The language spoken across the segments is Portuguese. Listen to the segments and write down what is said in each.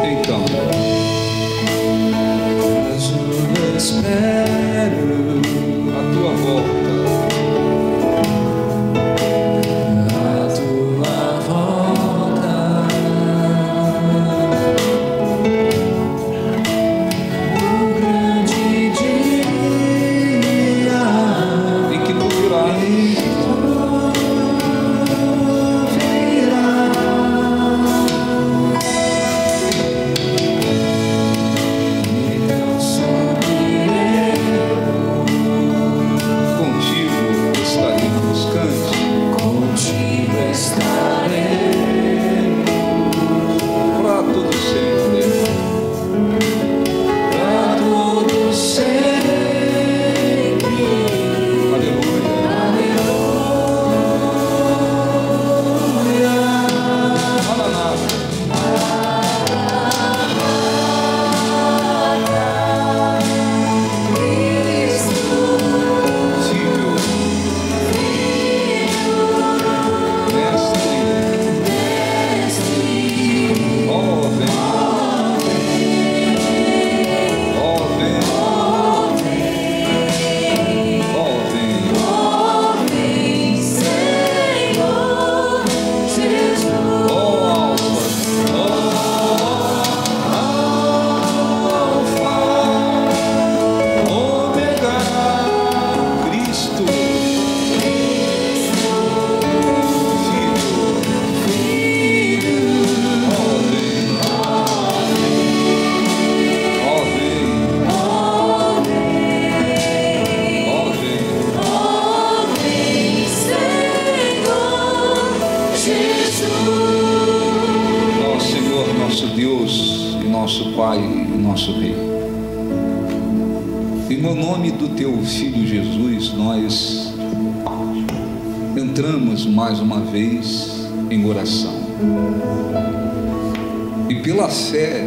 Então, mas eu espero a tua volta. Pai e nosso Rei, em o nome do teu Filho Jesus, nós entramos mais uma vez em oração e pela fé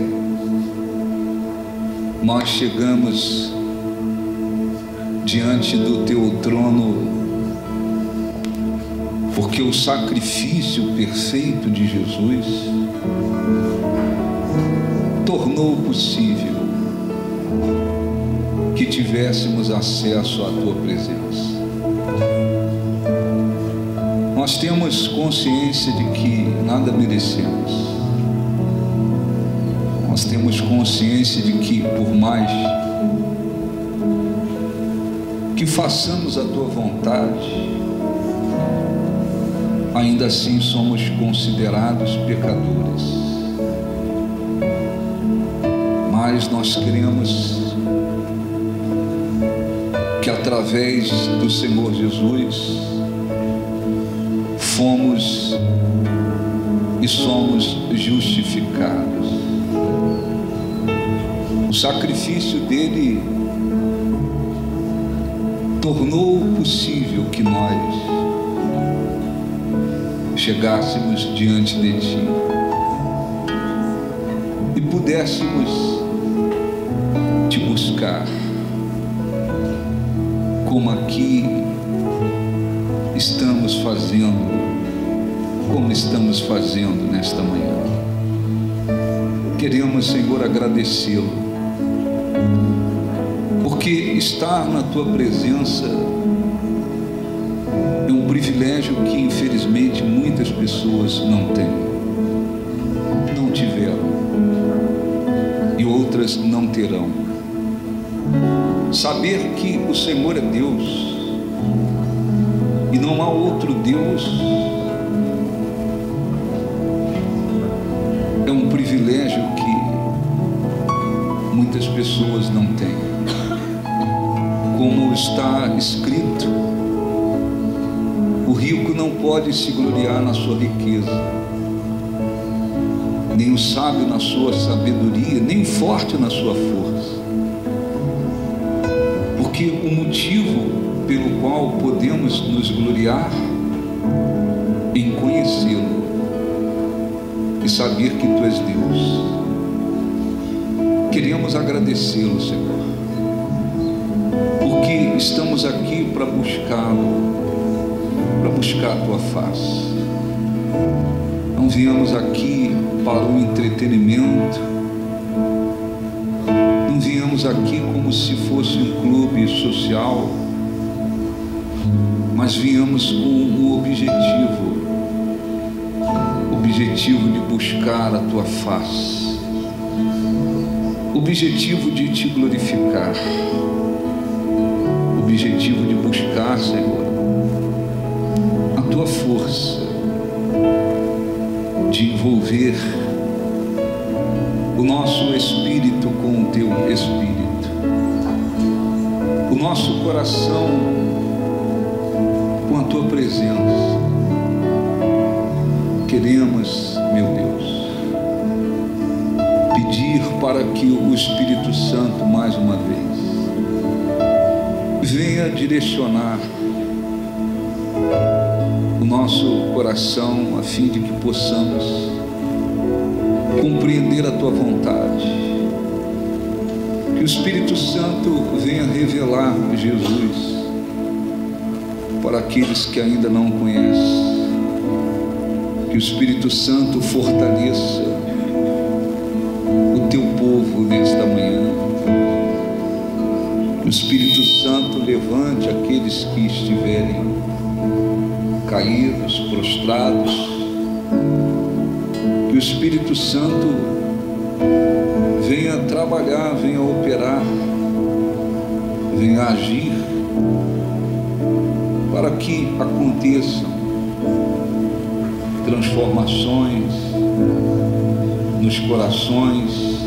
nós chegamos diante do teu trono, porque o sacrifício perfeito de Jesus tornou possível que tivéssemos acesso à tua presença. Nós temos consciência de que nada merecemos. Nós temos consciência de que, por mais que façamos a tua vontade, ainda assim somos considerados pecadores. Mas nós queremos que através do Senhor Jesus fomos e somos justificados. O sacrifício dele tornou possível que nós chegássemos diante de ti e pudéssemos te buscar, como aqui estamos fazendo, como estamos fazendo nesta manhã. Queremos, Senhor, agradecê-lo, porque estar na tua presença é um privilégio que infelizmente muitas pessoas não têm, não tiveram e outras não terão. Saber que o Senhor é Deus e não há outro Deus é um privilégio que muitas pessoas não têm. Como está escrito, o rico não pode se gloriar na sua riqueza, nem o sábio na sua sabedoria, nem o forte na sua força. Porque o motivo pelo qual podemos nos gloriar em conhecê-lo e saber que tu és Deus. Queremos agradecê-lo, Senhor, porque estamos aqui para buscá-lo, para buscar a tua face. viemos aqui para o entretenimento, não viemos aqui como se fosse um clube social, mas viemos com um objetivo de buscar a tua face, objetivo de te glorificar, objetivo de buscar, Senhor, a tua força, de envolver o nosso espírito com o teu espírito, o nosso coração com a tua presença. Queremos, meu Deus, pedir para que o Espírito Santo, mais uma vez, venha direcionar o nosso coração, a fim de que possamos compreender a tua vontade. Que o Espírito Santo venha revelar Jesus para aqueles que ainda não o conhecem. Que o Espírito Santo fortaleça o teu povo nesta manhã. Que o Espírito Santo levante aqueles que estiverem caídos, prostrados. Que o Espírito Santo venha trabalhar, venha operar, venha agir, para que aconteçam transformações nos corações,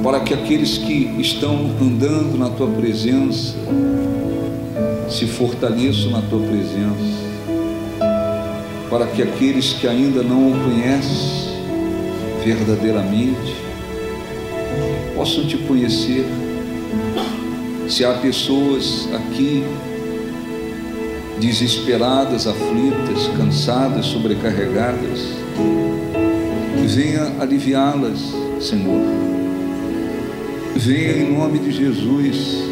para que aqueles que estão andando na tua presença se fortaleçam na tua presença, para que aqueles que ainda não o conhecem verdadeiramente possam te conhecer. Se há pessoas aqui desesperadas, aflitas, cansadas, sobrecarregadas, venha aliviá-las, Senhor. Venha em nome de Jesus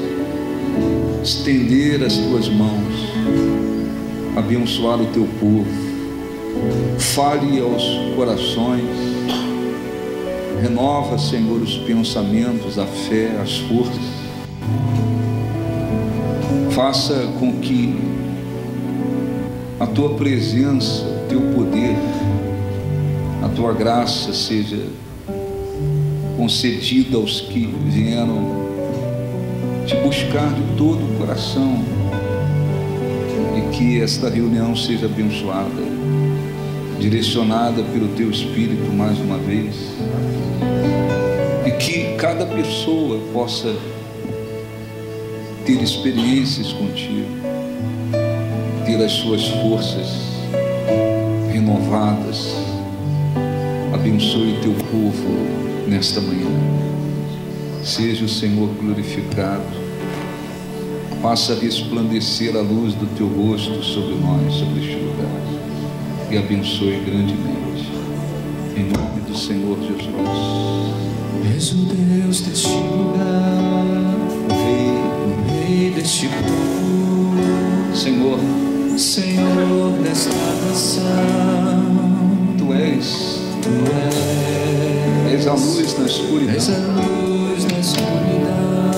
estender as tuas mãos, abençoar o teu povo. Fale aos corações, renova, Senhor, os pensamentos, a fé, as forças. Faça com que a tua presença, o teu poder, a tua graça seja concedida aos que vieram te buscar de todo o coração, e que esta reunião seja abençoada, direcionada pelo teu Espírito mais uma vez, e que cada pessoa possa ter experiências contigo, ter as suas forças renovadas. Abençoe teu povo nesta manhã. Seja o Senhor glorificado. Faça resplandecer a luz do teu rosto sobre nós, sobre este lugar, e abençoe grandemente. Em nome do Senhor Jesus. És o Deus deste lugar, o Rei deste povo, Senhor, Senhor desta nação. Tu és a luz na escuridão, és a luz na escuridão,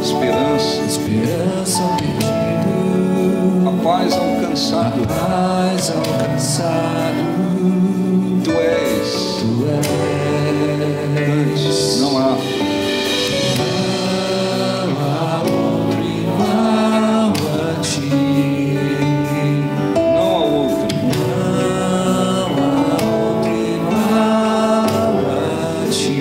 esperança ao perdido, a paz ao cansado. paz ao cansado. Tu és, não há outro igual a ti. não há outro. Não há outro igual a ti.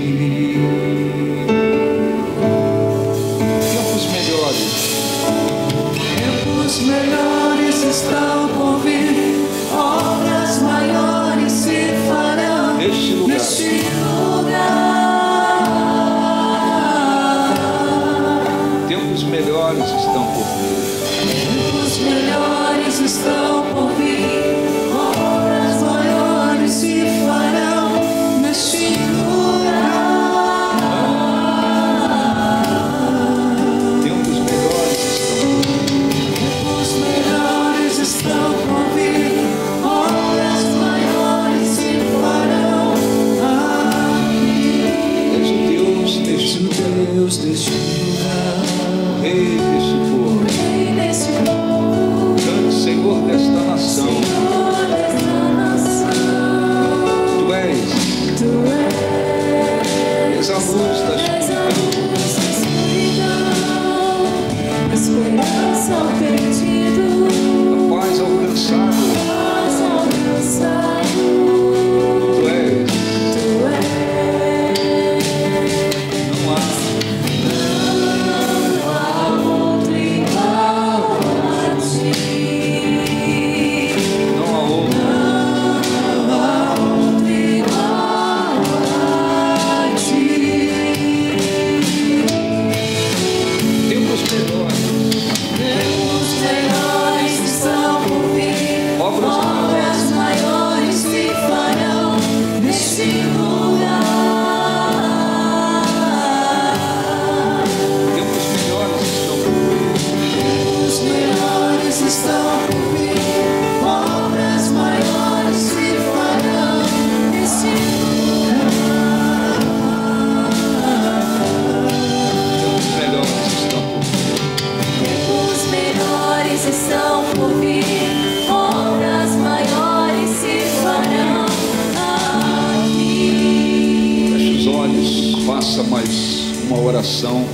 oração,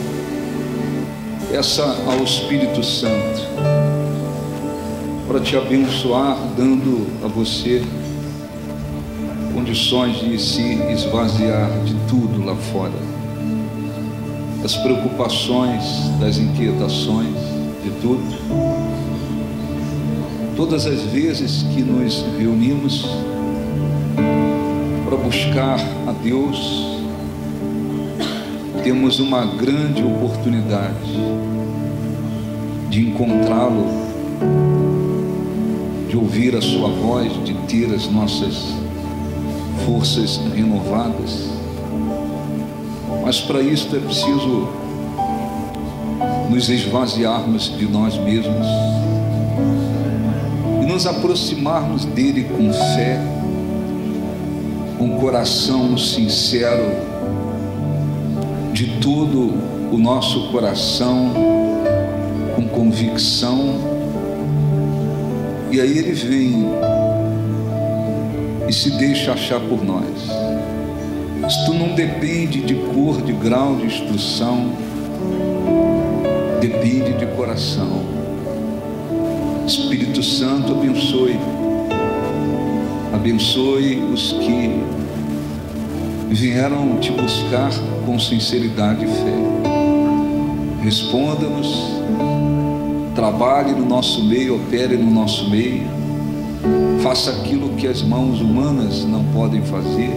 peça ao Espírito Santo para te abençoar, dando a você condições de se esvaziar de tudo lá fora, das preocupações, das inquietações, de tudo. Todas as vezes que nos reunimos para buscar a Deus, temos uma grande oportunidade de encontrá-lo, de ouvir a sua voz, de ter as nossas forças renovadas. Mas para isso é preciso nos esvaziarmos de nós mesmos e nos aproximarmos dele com fé, com coração sincero, de todo o nosso coração, com convicção. E aí ele vem e se deixa achar por nós. Isto não depende de cor, de grau, de instrução, depende de coração. Espírito Santo, abençoe os que vieram te buscar com sinceridade e fé. Responda-nos, trabalhe no nosso meio, opere no nosso meio, faça aquilo que as mãos humanas não podem fazer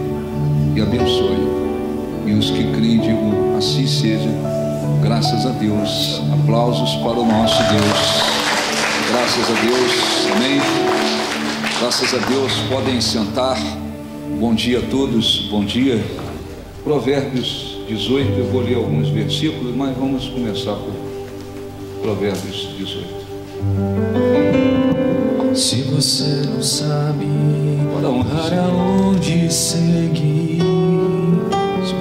e abençoe. E os que creem digam, assim seja. Graças a Deus. Aplausos para o nosso Deus. Graças a Deus. Amém. Graças a Deus. Podem sentar. Bom dia a todos. Bom dia. Provérbios 18. Eu vou ler alguns versículos, mas vamos começar por Provérbios 18. Se você não sabe para onde seguir, se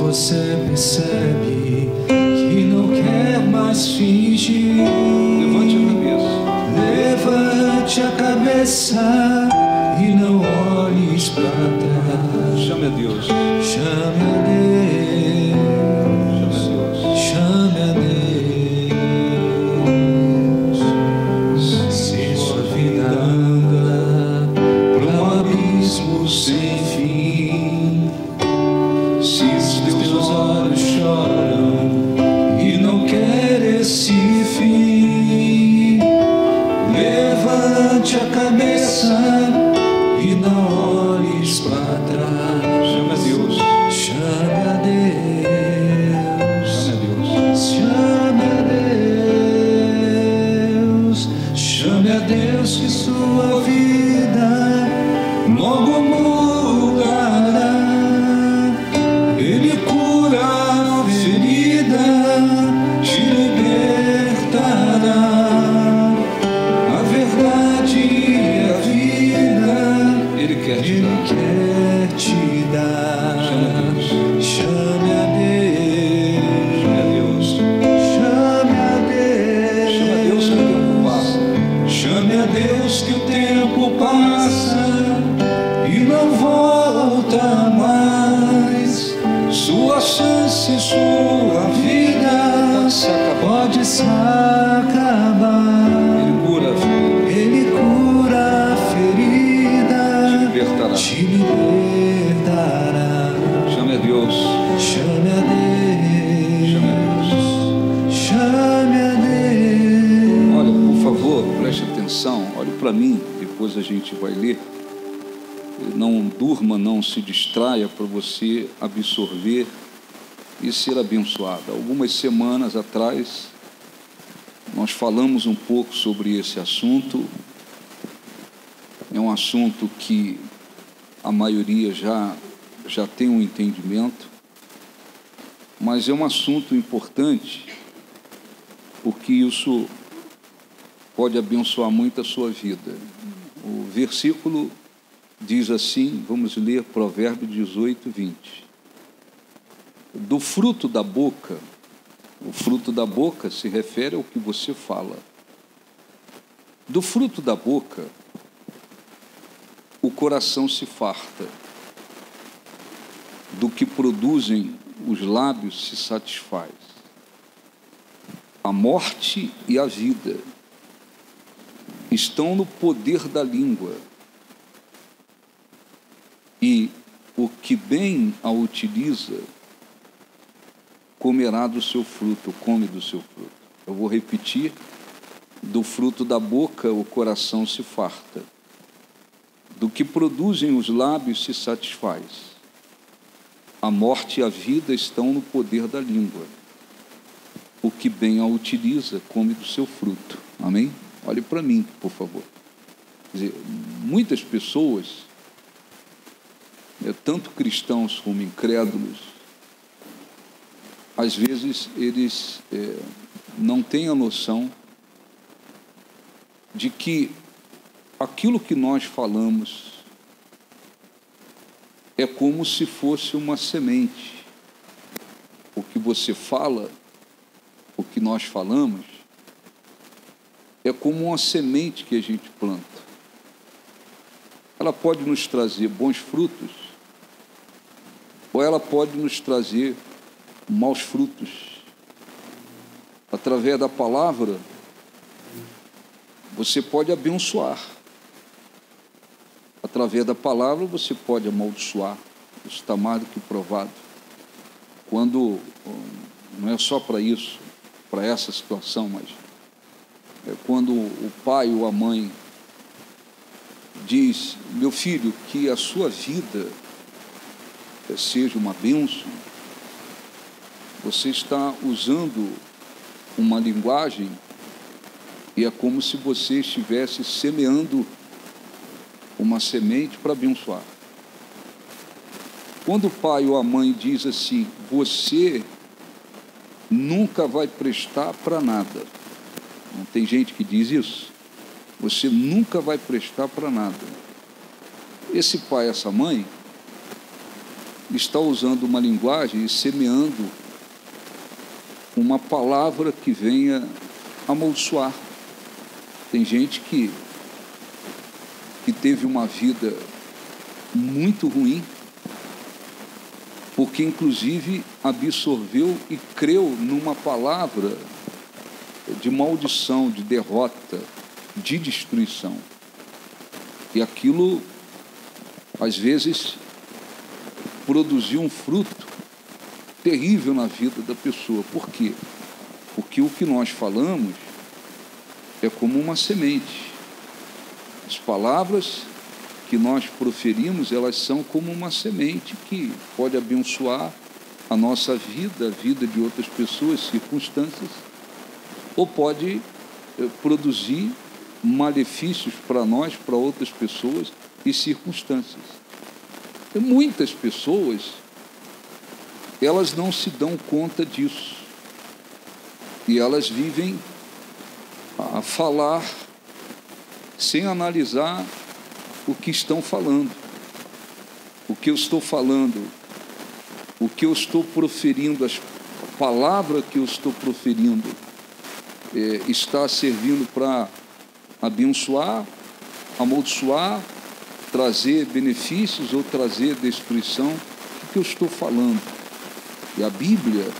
você percebe que não quer mais fingir, levante a cabeça e não olhes para trás. Chame a Deus. Chame a Deus. Chame a Deus. Se sua vida anda para um abismo sem fim, se os teus olhos choram e não quer esse fim, levante a cabeça e não olhes para trás. Chame a Deus. Chame a Deus. Chame a Deus. Chame a Deus. Chame a Deus que sua vida logo mudará. Ele cura a ferida, te libertará. A verdade é a vida. Ele quer te Ele dar. quer te dar. Chame a Deus. Chame a Deus. Chame a Deus que o tempo passa. Chame a Deus que o tempo passa e não volta mais. Sua chance, sua vida pode se acabar. Ele cura a ferida. Ele cura a ferida, Libertará. te libertará. Chame a Deus. Chame a Chame Deus. Chame a Deus. Olha, por favor, preste atenção. Olhe para mim, depois a gente vai ler. Não durma, não se distraia, para você absorver e ser abençoado. Algumas semanas atrás, nós falamos um pouco sobre esse assunto. É um assunto que a maioria já tem um entendimento, mas é um assunto importante, porque isso pode abençoar muito a sua vida. O versículo diz assim, vamos ler Provérbios 18, 20. Do fruto da boca, o fruto da boca se refere ao que você fala. Do fruto da boca, o coração se farta. Do que produzem os lábios se satisfaz. A morte e a vida estão no poder da língua, e o que bem a utiliza comerá do seu fruto, come do seu fruto. Eu vou repetir: do fruto da boca o coração se farta, do que produzem os lábios se satisfaz. A morte e a vida estão no poder da língua. O que bem a utiliza, come do seu fruto. Amém? Olhe para mim, por favor. Quer dizer, muitas pessoas, tanto cristãos como incrédulos, às vezes eles não têm a noção de que aquilo que nós falamos é como se fosse uma semente. O que você fala, o que nós falamos, é como uma semente que a gente planta. Ela pode nos trazer bons frutos, ou ela pode nos trazer maus frutos. Através da palavra, você pode abençoar. Através da palavra, você pode amaldiçoar. Isso está mais do que provado. Quando, não é só para isso, para essa situação, mas quando o pai ou a mãe diz: meu filho, que a sua vida seja uma bênção, você está usando uma linguagem e é como se você estivesse semeando uma semente para abençoar. Quando o pai ou a mãe diz assim: você nunca vai prestar para nada. Não tem gente que diz isso? Você nunca vai prestar para nada. Esse pai, essa mãe, está usando uma linguagem e semeando uma palavra que venha amaldiçoar. Tem gente que teve uma vida muito ruim, porque inclusive absorveu e creu numa palavra de maldição, de derrota, de destruição. E aquilo, às vezes, produziu um fruto terrível na vida da pessoa. Por quê? Porque o que nós falamos é como uma semente. As palavras que nós proferimos, elas são como uma semente que pode abençoar a nossa vida, a vida de outras pessoas, circunstâncias, ou pode produzir malefícios para nós, para outras pessoas e circunstâncias. E muitas pessoas, elas não se dão conta disso. E elas vivem a falar sem analisar o que estão falando. O que eu estou falando, o que eu estou proferindo, as palavras que eu estou proferindo, está servindo para abençoar, amaldiçoar, trazer benefícios ou trazer destruição? O que eu estou falando? E a Bíblia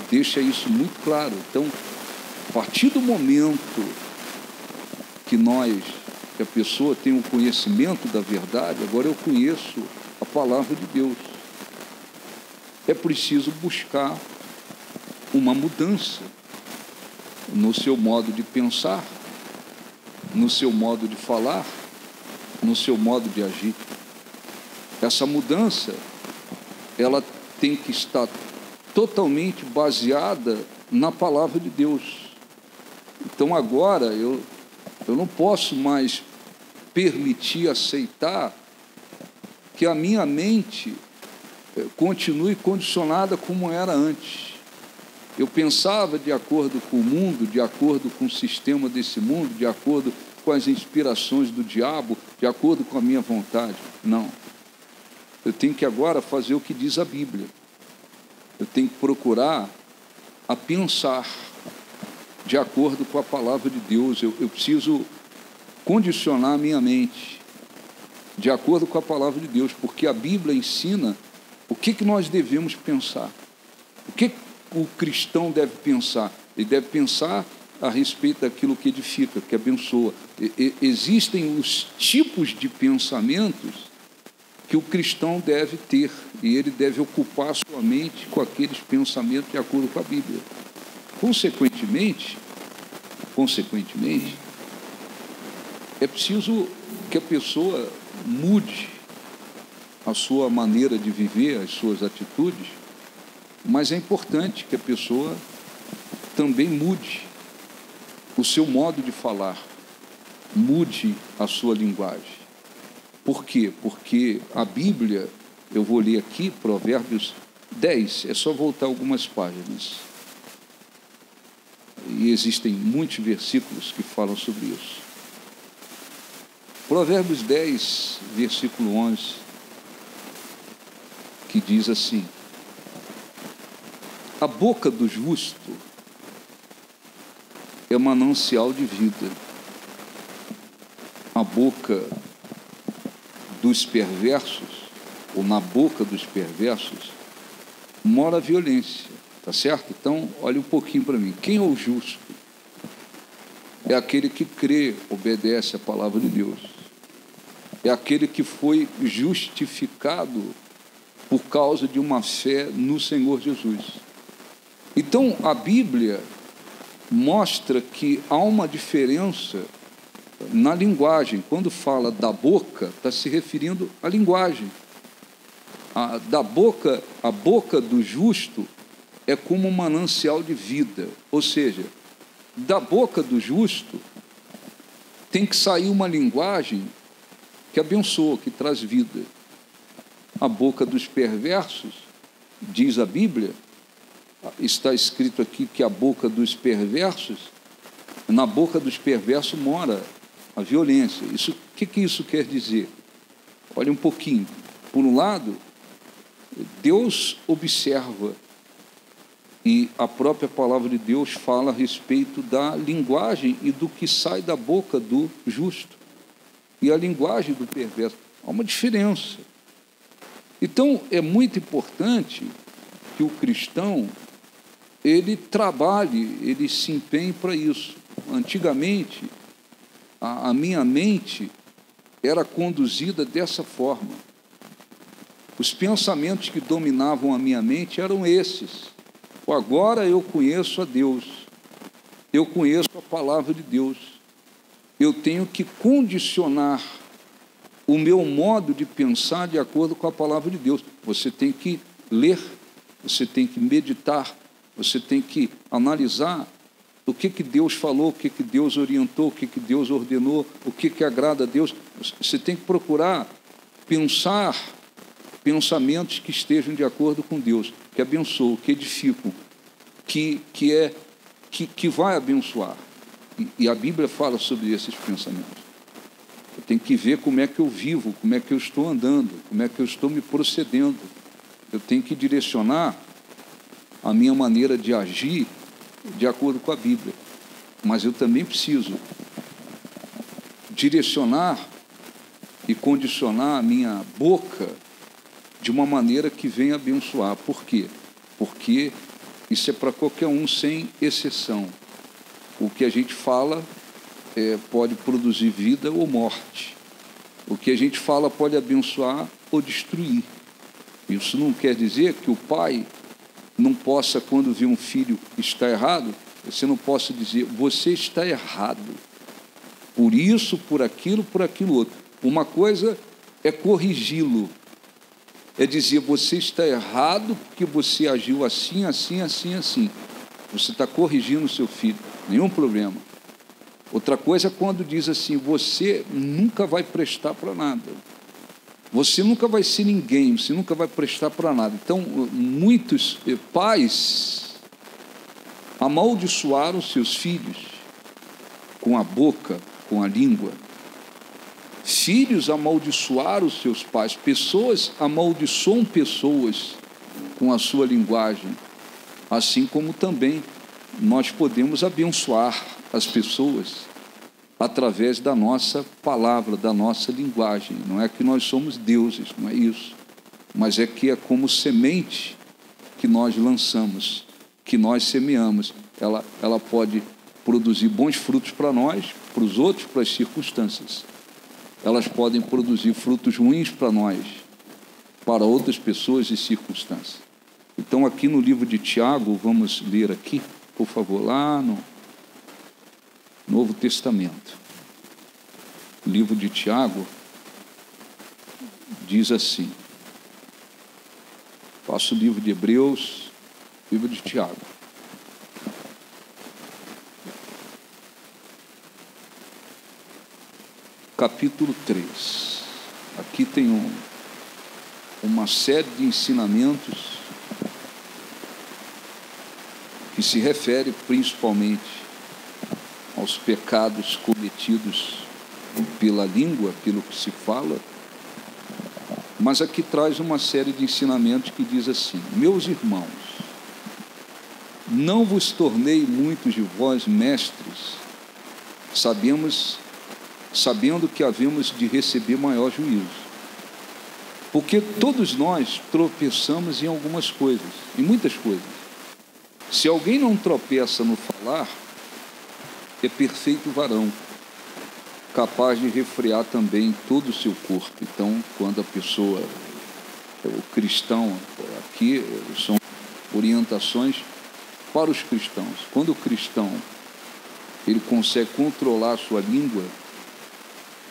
deixa isso muito claro. Então, a partir do momento que a pessoa tem o conhecimento da verdade, agora eu conheço a palavra de Deus. É preciso buscar uma mudança no seu modo de pensar, no seu modo de falar, no seu modo de agir. Essa mudança, ela tem que estar totalmente baseada na palavra de Deus. Então agora eu não posso mais permitir, aceitar que a minha mente continue condicionada como era antes. Eu pensava de acordo com o mundo, de acordo com o sistema desse mundo, de acordo com as inspirações do diabo, de acordo com a minha vontade. Não. Eu tenho que agora fazer o que diz a Bíblia. Eu tenho que procurar a pensar de acordo com a palavra de Deus. Eu preciso condicionar a minha mente de acordo com a palavra de Deus, porque a Bíblia ensina o que nós devemos pensar. O que o cristão deve pensar? Ele deve pensar a respeito daquilo que edifica, que abençoa. Existem os tipos de pensamentos que o cristão deve ter, e ele deve ocupar sua mente com aqueles pensamentos de acordo com a Bíblia. Consequentemente, é preciso que a pessoa mude a sua maneira de viver, as suas atitudes, mas é importante que a pessoa também mude o seu modo de falar, mude a sua linguagem. Por quê? Porque a Bíblia, eu vou ler aqui, Provérbios 10, é só voltar algumas páginas. E existem muitos versículos que falam sobre isso. Provérbios 10, versículo 11, que diz assim: a boca do justo é manancial de vida. A boca dos perversos, ou na boca dos perversos, mora a violência. Tá certo? Então, olha um pouquinho para mim. Quem é o justo? É aquele que crê, obedece a palavra de Deus. É aquele que foi justificado por causa de uma fé no Senhor Jesus. Então, a Bíblia mostra que há uma diferença na linguagem. Quando fala da boca, está se referindo à linguagem. A boca do justo é como um manancial de vida. Ou seja, da boca do justo tem que sair uma linguagem que abençoa, que traz vida. A boca dos perversos, diz a Bíblia, está escrito aqui que a boca dos perversos, na boca dos perversos mora a violência. O que isso quer dizer? Olha um pouquinho. Por um lado, Deus observa, e a própria palavra de Deus fala a respeito da linguagem e do que sai da boca do justo. E a linguagem do perverso. Há uma diferença. Então, é muito importante que o cristão, ele trabalhe, ele se empenhe para isso. Antigamente, a minha mente era conduzida dessa forma. Os pensamentos que dominavam a minha mente eram esses. Agora eu conheço a Deus, eu conheço a palavra de Deus, eu tenho que condicionar o meu modo de pensar de acordo com a palavra de Deus. Você tem que ler, você tem que meditar, você tem que analisar o que Deus falou, o que Deus orientou, o que Deus ordenou, o que agrada a Deus. Você tem que procurar pensar pensamentos que estejam de acordo com Deus, que abençoam, que edificam, que vai abençoar. E a Bíblia fala sobre esses pensamentos. Eu tenho que ver como é que eu vivo, como é que eu estou andando, como é que eu estou me procedendo. Eu tenho que direcionar a minha maneira de agir de acordo com a Bíblia. Mas eu também preciso direcionar e condicionar a minha boca de uma maneira que venha abençoar. Por quê? Porque isso é para qualquer um, sem exceção. O que a gente fala pode produzir vida ou morte. O que a gente fala pode abençoar ou destruir. Isso não quer dizer que o pai não possa, quando vê um filho está errado, você não possa dizer, você está errado. Por isso, por aquilo outro. Uma coisa é corrigi-lo. É dizer, você está errado porque você agiu assim, assim, assim, assim. Você está corrigindo o seu filho, nenhum problema. Outra coisa é quando diz assim, você nunca vai prestar para nada. Você nunca vai ser ninguém, você nunca vai prestar para nada. Então, muitos pais amaldiçoaram seus filhos com a boca, com a língua. Filhos amaldiçoaram seus pais, pessoas amaldiçoam pessoas com a sua linguagem, assim como também nós podemos abençoar as pessoas através da nossa palavra, da nossa linguagem. Não é que nós somos deuses, não é isso, mas é que é como semente que nós lançamos, que nós semeamos, ela pode produzir bons frutos para nós, para os outros, para as circunstâncias. Elas podem produzir frutos ruins para nós, para outras pessoas e circunstâncias. Então, aqui no livro de Tiago, vamos ler aqui, por favor, lá no Novo Testamento. O livro de Tiago diz assim, passo o livro de Hebreus, livro de Tiago. Capítulo 3. Aqui tem uma série de ensinamentos que se refere principalmente aos pecados cometidos pela língua, aquilo que se fala, mas aqui traz uma série de ensinamentos que diz assim: meus irmãos, não vos tornei muitos de vós mestres, sabendo que havemos de receber maior juízo. Porque todos nós tropeçamos em algumas coisas, em muitas coisas. Se alguém não tropeça no falar, é perfeito varão, capaz de refrear também todo o seu corpo. Então, quando a pessoa, o cristão, aqui são orientações para os cristãos. Quando o cristão ele consegue controlar a sua língua,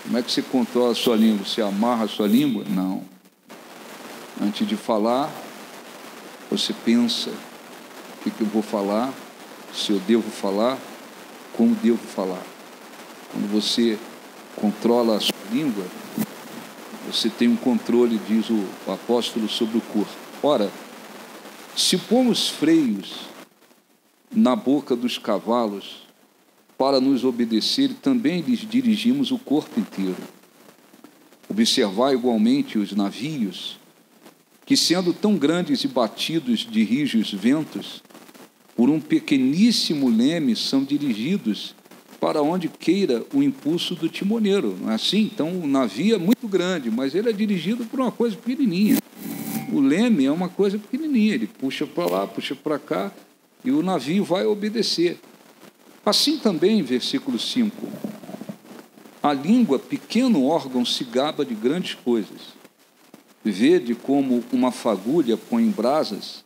como é que você controla a sua língua? Você amarra a sua língua? Não. Antes de falar, você pensa: o que eu vou falar? Se eu devo falar? Como devo falar? Quando você controla a sua língua, você tem um controle, diz o apóstolo, sobre o corpo. Ora, se pomos freios na boca dos cavalos para nos obedecer, também lhes dirigimos o corpo inteiro. Observai igualmente os navios, que sendo tão grandes e batidos de rijos ventos, por um pequeníssimo leme são dirigidos para onde queira o impulso do timoneiro. Não é assim? Então, o navio é muito grande, mas ele é dirigido por uma coisa pequenininha. O leme é uma coisa pequenininha, ele puxa para lá, puxa para cá, e o navio vai obedecer. Assim também, versículo 5, a língua, pequeno órgão, se gaba de grandes coisas. Vede como uma fagulha põe em brasas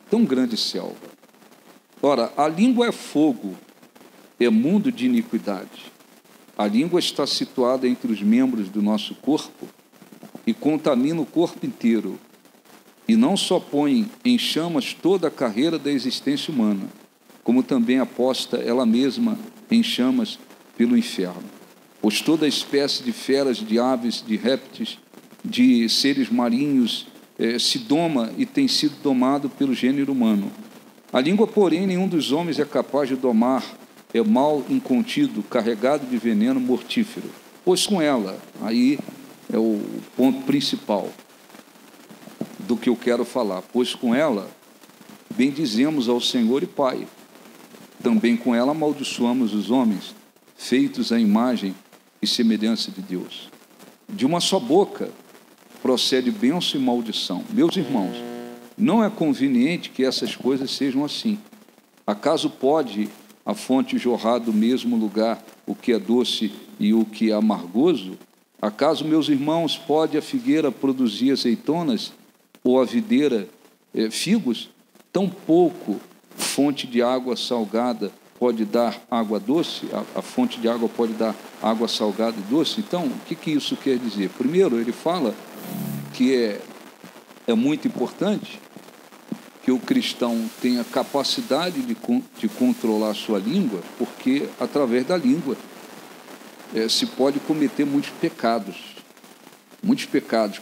tão grande selva. Ora, a língua é fogo, é mundo de iniquidade. A língua está situada entre os membros do nosso corpo e contamina o corpo inteiro, e não só põe em chamas toda a carreira da existência humana, como também aposta ela mesma em chamas pelo inferno. Pois toda espécie de feras, de aves, de répteis, de seres marinhos se doma e tem sido domado pelo gênero humano. A língua, porém, nenhum dos homens é capaz de domar, é mal incontido, carregado de veneno mortífero. Pois com ela, aí é o ponto principal do que eu quero falar, pois com ela bendizemos ao Senhor e Pai. Também com ela amaldiçoamos os homens, feitos à imagem e semelhança de Deus. De uma só boca procede bênção e maldição. Meus irmãos, não é conveniente que essas coisas sejam assim. Acaso pode a fonte jorrar do mesmo lugar o que é doce e o que é amargoso? Acaso, meus irmãos, pode a figueira produzir azeitonas ou a videira figos? Tampouco fonte de água salgada pode dar água doce? A fonte de água pode dar água salgada e doce? Então, o que isso quer dizer? Primeiro, ele fala que é muito importante que o cristão tenha capacidade de controlar a sua língua, porque através da língua se pode cometer muitos pecados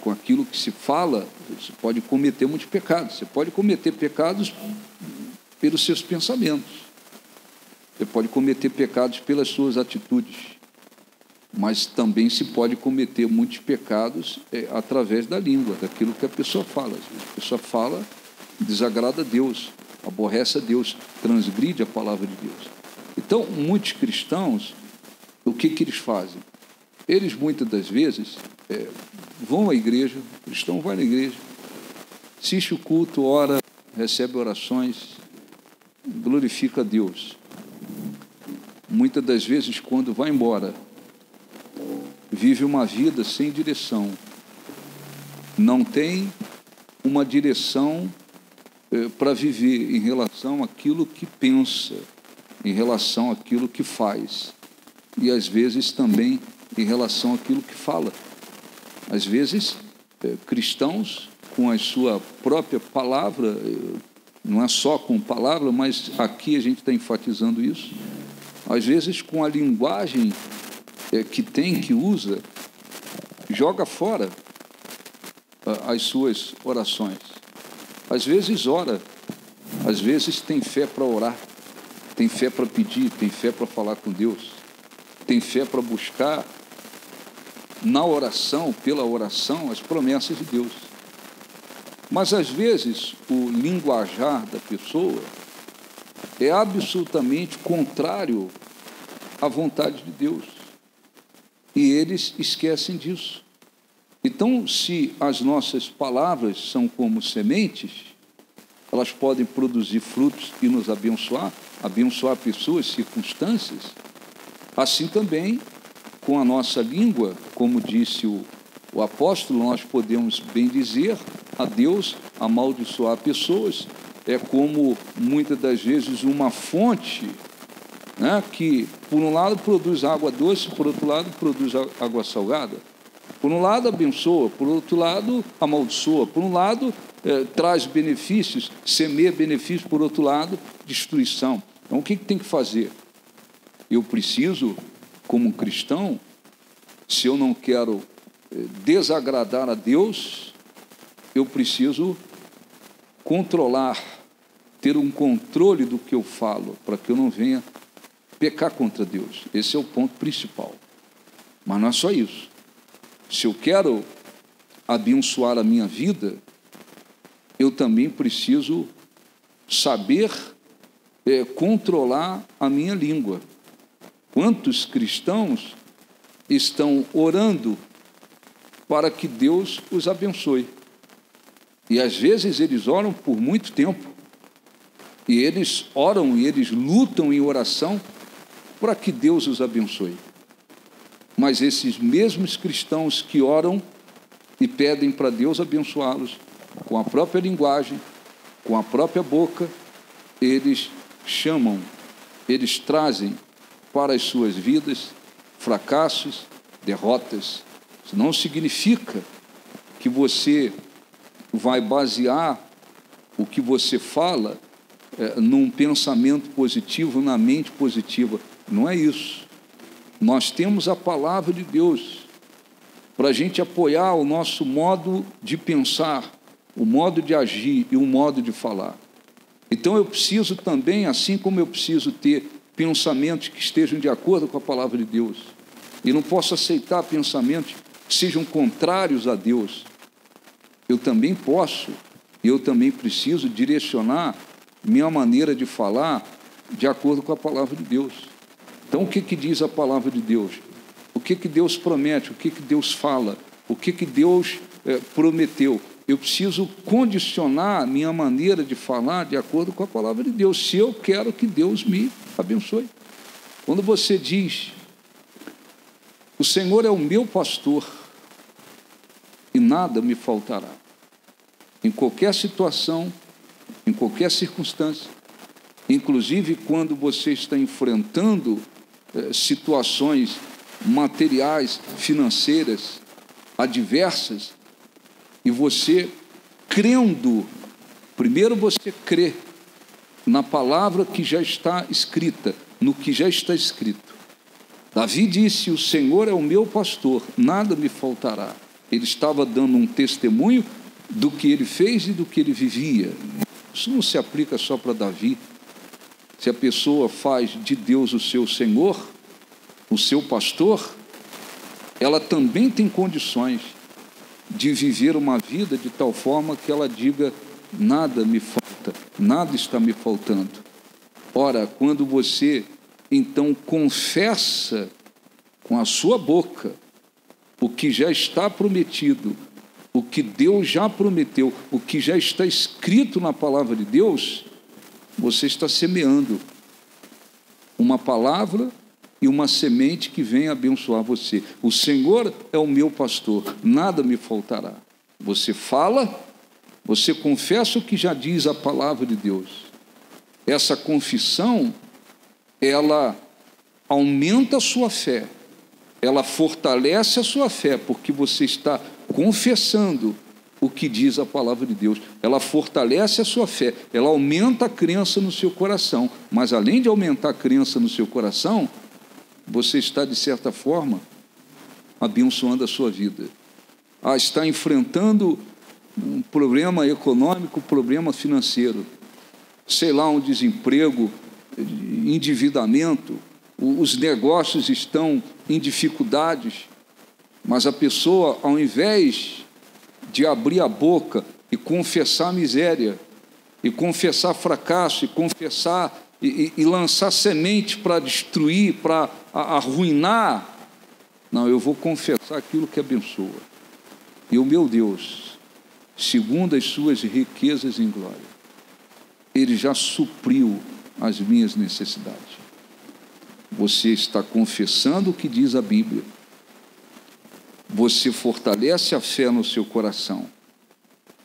com aquilo que se fala. Você pode cometer muitos pecados. Você pode cometer pecados pelos seus pensamentos, você pode cometer pecados pelas suas atitudes, mas também se pode cometer muitos pecados através da língua, daquilo que a pessoa fala. A pessoa fala, desagrada a Deus, aborrece a Deus, transgride a palavra de Deus. Então, muitos cristãos, o que eles fazem? Eles, muitas das vezes, vão à igreja, o cristão vai na igreja, assiste o culto, ora, recebe orações, glorifica a Deus. Muitas das vezes, quando vai embora, vive uma vida sem direção. Não tem uma direção para viver em relação àquilo que pensa, em relação àquilo que faz. E, às vezes, também em relação àquilo que fala. Às vezes, cristãos, com a sua própria palavra, não é só com palavra, mas aqui a gente está enfatizando isso, às vezes com a linguagem que usa, joga fora as suas orações. Às vezes ora, às vezes tem fé para orar, tem fé para pedir, tem fé para falar com Deus, tem fé para buscar na oração, pela oração, as promessas de Deus. Mas, às vezes, o linguajar da pessoa é absolutamente contrário à vontade de Deus. E eles esquecem disso. Então, se as nossas palavras são como sementes, elas podem produzir frutos e nos abençoar pessoas, circunstâncias. Assim também, com a nossa língua, como disse o apóstolo, nós podemos bem dizer a Deus, amaldiçoar pessoas, é como, muitas das vezes, uma fonte, né, que, por um lado, produz água doce, por outro lado, produz água salgada. Por um lado, abençoa, por outro lado, amaldiçoa. Por um lado, traz benefícios, semeia benefícios, por outro lado, destruição. Então, o que tem que fazer? Eu preciso, como cristão, se eu não quero desagradar a Deus, eu preciso controlar, ter um controle do que eu falo, para que eu não venha pecar contra Deus. Esse é o ponto principal. Mas não é só isso. Se eu quero abençoar a minha vida, eu também preciso saber controlar a minha língua. Quantos cristãos estão orando para que Deus os abençoe? E, às vezes, eles oram por muito tempo. E eles oram e eles lutam em oração para que Deus os abençoe. Mas esses mesmos cristãos que oram e pedem para Deus abençoá-los, com a própria linguagem, com a própria boca, eles chamam, eles trazem para as suas vidas fracassos, derrotas. Isso não significa que você vai basear o que você fala num pensamento positivo, na mente positiva. Não é isso. Nós temos a palavra de Deus para a gente apoiar o nosso modo de pensar, o modo de agir e o modo de falar. Então eu preciso também, assim como eu preciso ter pensamentos que estejam de acordo com a palavra de Deus, e não posso aceitar pensamentos que sejam contrários a Deus, eu também posso, eu também preciso direcionar minha maneira de falar de acordo com a palavra de Deus. Então, o que diz a palavra de Deus? O que Deus promete? O que Deus fala? O que Deus prometeu? Eu preciso condicionar minha maneira de falar de acordo com a palavra de Deus, se eu quero que Deus me abençoe. Quando você diz, o Senhor é o meu pastor e nada me faltará, em qualquer situação, em qualquer circunstância, inclusive quando você está enfrentando situações materiais, financeiras, adversas, e você crendo, primeiro você crê na palavra que já está escrita, no que já está escrito. Davi disse, o Senhor é o meu pastor, nada me faltará. Ele estava dando um testemunho do que ele fez e do que ele vivia. Isso não se aplica só para Davi. Se a pessoa faz de Deus o seu Senhor, o seu pastor, ela também tem condições de viver uma vida de tal forma que ela diga, nada me falta, nada está me faltando. Ora, quando você então confessa com a sua boca o que já está prometido o que Deus já prometeu, o que já está escrito na palavra de Deus, você está semeando uma palavra e uma semente que vem abençoar você. O Senhor é o meu pastor, nada me faltará. Você fala, você confessa o que já diz a palavra de Deus. Essa confissão, ela aumenta a sua fé, ela fortalece a sua fé, porque você está confessando o que diz a palavra de Deus. Ela fortalece a sua fé, ela aumenta a crença no seu coração, mas além de aumentar a crença no seu coração, você está, de certa forma, abençoando a sua vida. Está enfrentando um problema econômico, um problema financeiro, sei lá, um desemprego, endividamento, os negócios estão em dificuldades, mas a pessoa, ao invés de abrir a boca e confessar miséria, e confessar fracasso, e confessar e lançar semente para destruir, para arruinar, não, eu vou confessar aquilo que abençoa. E o meu Deus, segundo as suas riquezas em glória, Ele já supriu as minhas necessidades. Você está confessando o que diz a Bíblia. Você fortalece a fé no seu coração.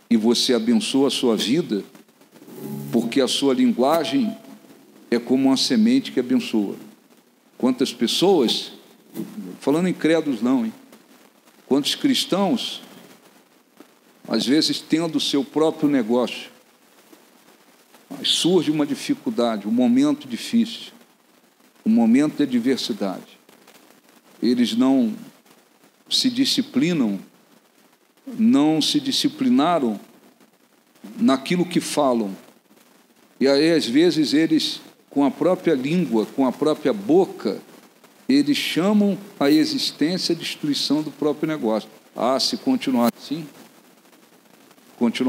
E você abençoa a sua vida, porque a sua linguagem é como uma semente que abençoa. Quantas pessoas, falando em credos não, hein? Quantos cristãos, às vezes tendo o seu próprio negócio, mas surge uma dificuldade, um momento difícil, um momento de adversidade. Eles não se disciplinam, não se disciplinaram naquilo que falam. E aí, às vezes, eles, com a própria língua, com a própria boca, eles chamam a existência a destruição do próprio negócio. Se continuar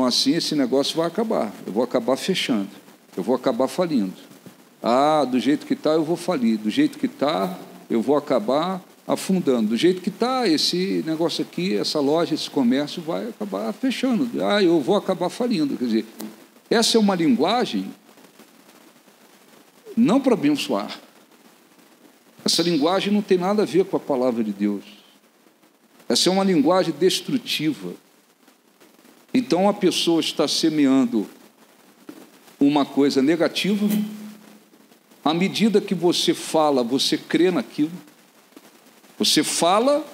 assim, esse negócio vai acabar. Eu vou acabar fechando. Eu vou acabar falindo. Do jeito que está, eu vou falir. Do jeito que está, eu vou acabar afundando. Do jeito que está, esse negócio aqui, essa loja, esse comércio vai acabar fechando. Eu vou acabar falindo. Quer dizer, essa é uma linguagem não para abençoar. Essa linguagem não tem nada a ver com a palavra de Deus. Essa é uma linguagem destrutiva. Então, a pessoa está semeando uma coisa negativa. À medida que você fala, você crê naquilo. Você fala,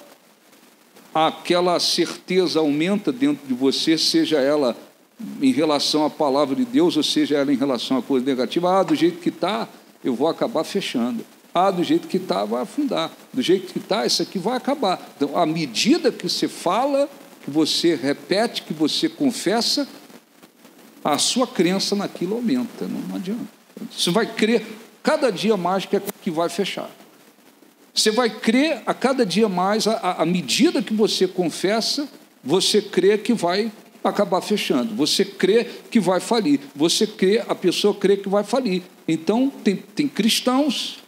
aquela certeza aumenta dentro de você, seja ela em relação à palavra de Deus, ou seja ela em relação a coisa negativa. Do jeito que está, eu vou acabar fechando. Do jeito que está, vai afundar. Do jeito que está, isso aqui vai acabar. Então, à medida que você fala, que você repete, que você confessa, a sua crença naquilo aumenta. Não adianta. Você vai crer cada dia mais que vai fechar. Você vai crer a cada dia mais, à medida que você confessa, você crê que vai acabar fechando. Você crê que vai falir. A pessoa crê que vai falir. Então, tem cristãos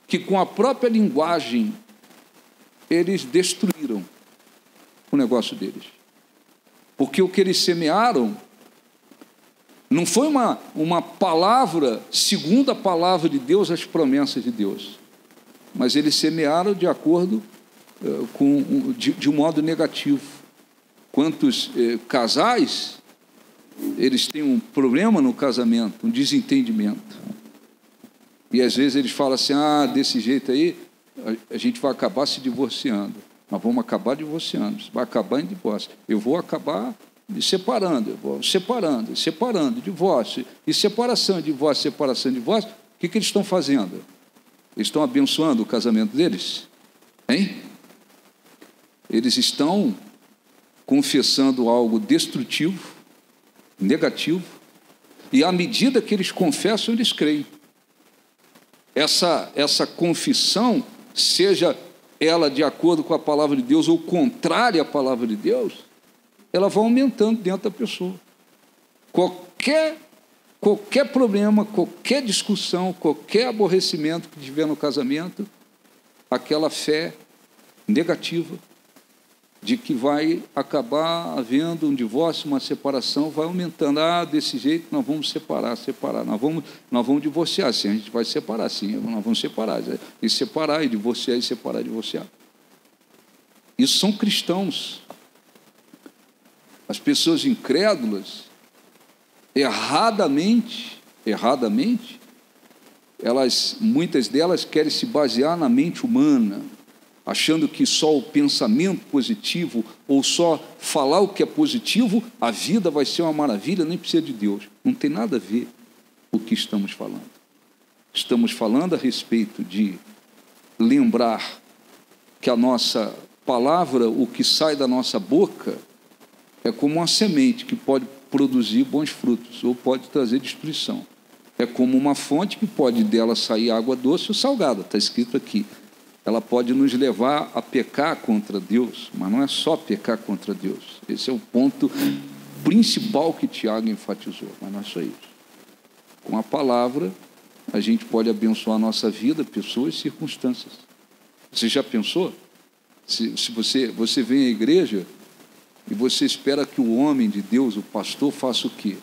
que, com a própria linguagem, eles destruíram o negócio deles. Porque o que eles semearam não foi uma palavra, segundo a palavra de Deus, as promessas de Deus, mas eles semearam de acordo de um modo negativo. Quantos casais, eles têm um problema no casamento, um desentendimento. E às vezes eles falam assim, desse jeito aí, a gente vai acabar se divorciando. Nós vamos acabar divorciando, vai acabar em divórcio. Eu vou acabar me separando, separando, divórcio, e separação, divórcio. O que eles estão fazendo? Eles estão abençoando o casamento deles? Hein? Eles estão confessando algo destrutivo, negativo, e à medida que eles confessam, eles creem. Essa confissão, seja ela de acordo com a palavra de Deus ou contrária à palavra de Deus, ela vai aumentando dentro da pessoa. Qualquer problema, qualquer discussão, qualquer aborrecimento que tiver no casamento, aquela fé negativa de que vai acabar havendo um divórcio, uma separação, vai aumentando. Desse jeito nós vamos separar, nós vamos divorciar, sim, a gente vai separar, sim, nós vamos separar, e separar, e divorciar, e separar, e divorciar. Isso são cristãos. As pessoas incrédulas, erradamente, muitas delas querem se basear na mente humana, achando que só o pensamento positivo ou só falar o que é positivo, a vida vai ser uma maravilha, nem precisa de Deus. Não tem nada a ver o que estamos falando. Estamos falando a respeito de lembrar que a nossa palavra, o que sai da nossa boca, é como uma semente que pode produzir bons frutos ou pode trazer destruição. É como uma fonte que pode dela sair água doce ou salgada, está escrito aqui. Ela pode nos levar a pecar contra Deus, mas não é só pecar contra Deus. Esse é o ponto principal que Tiago enfatizou, mas não é só isso. Com a palavra, a gente pode abençoar a nossa vida, pessoas e circunstâncias. Você já pensou? Se você vem à igreja e você espera que o homem de Deus, o pastor, faça o quê?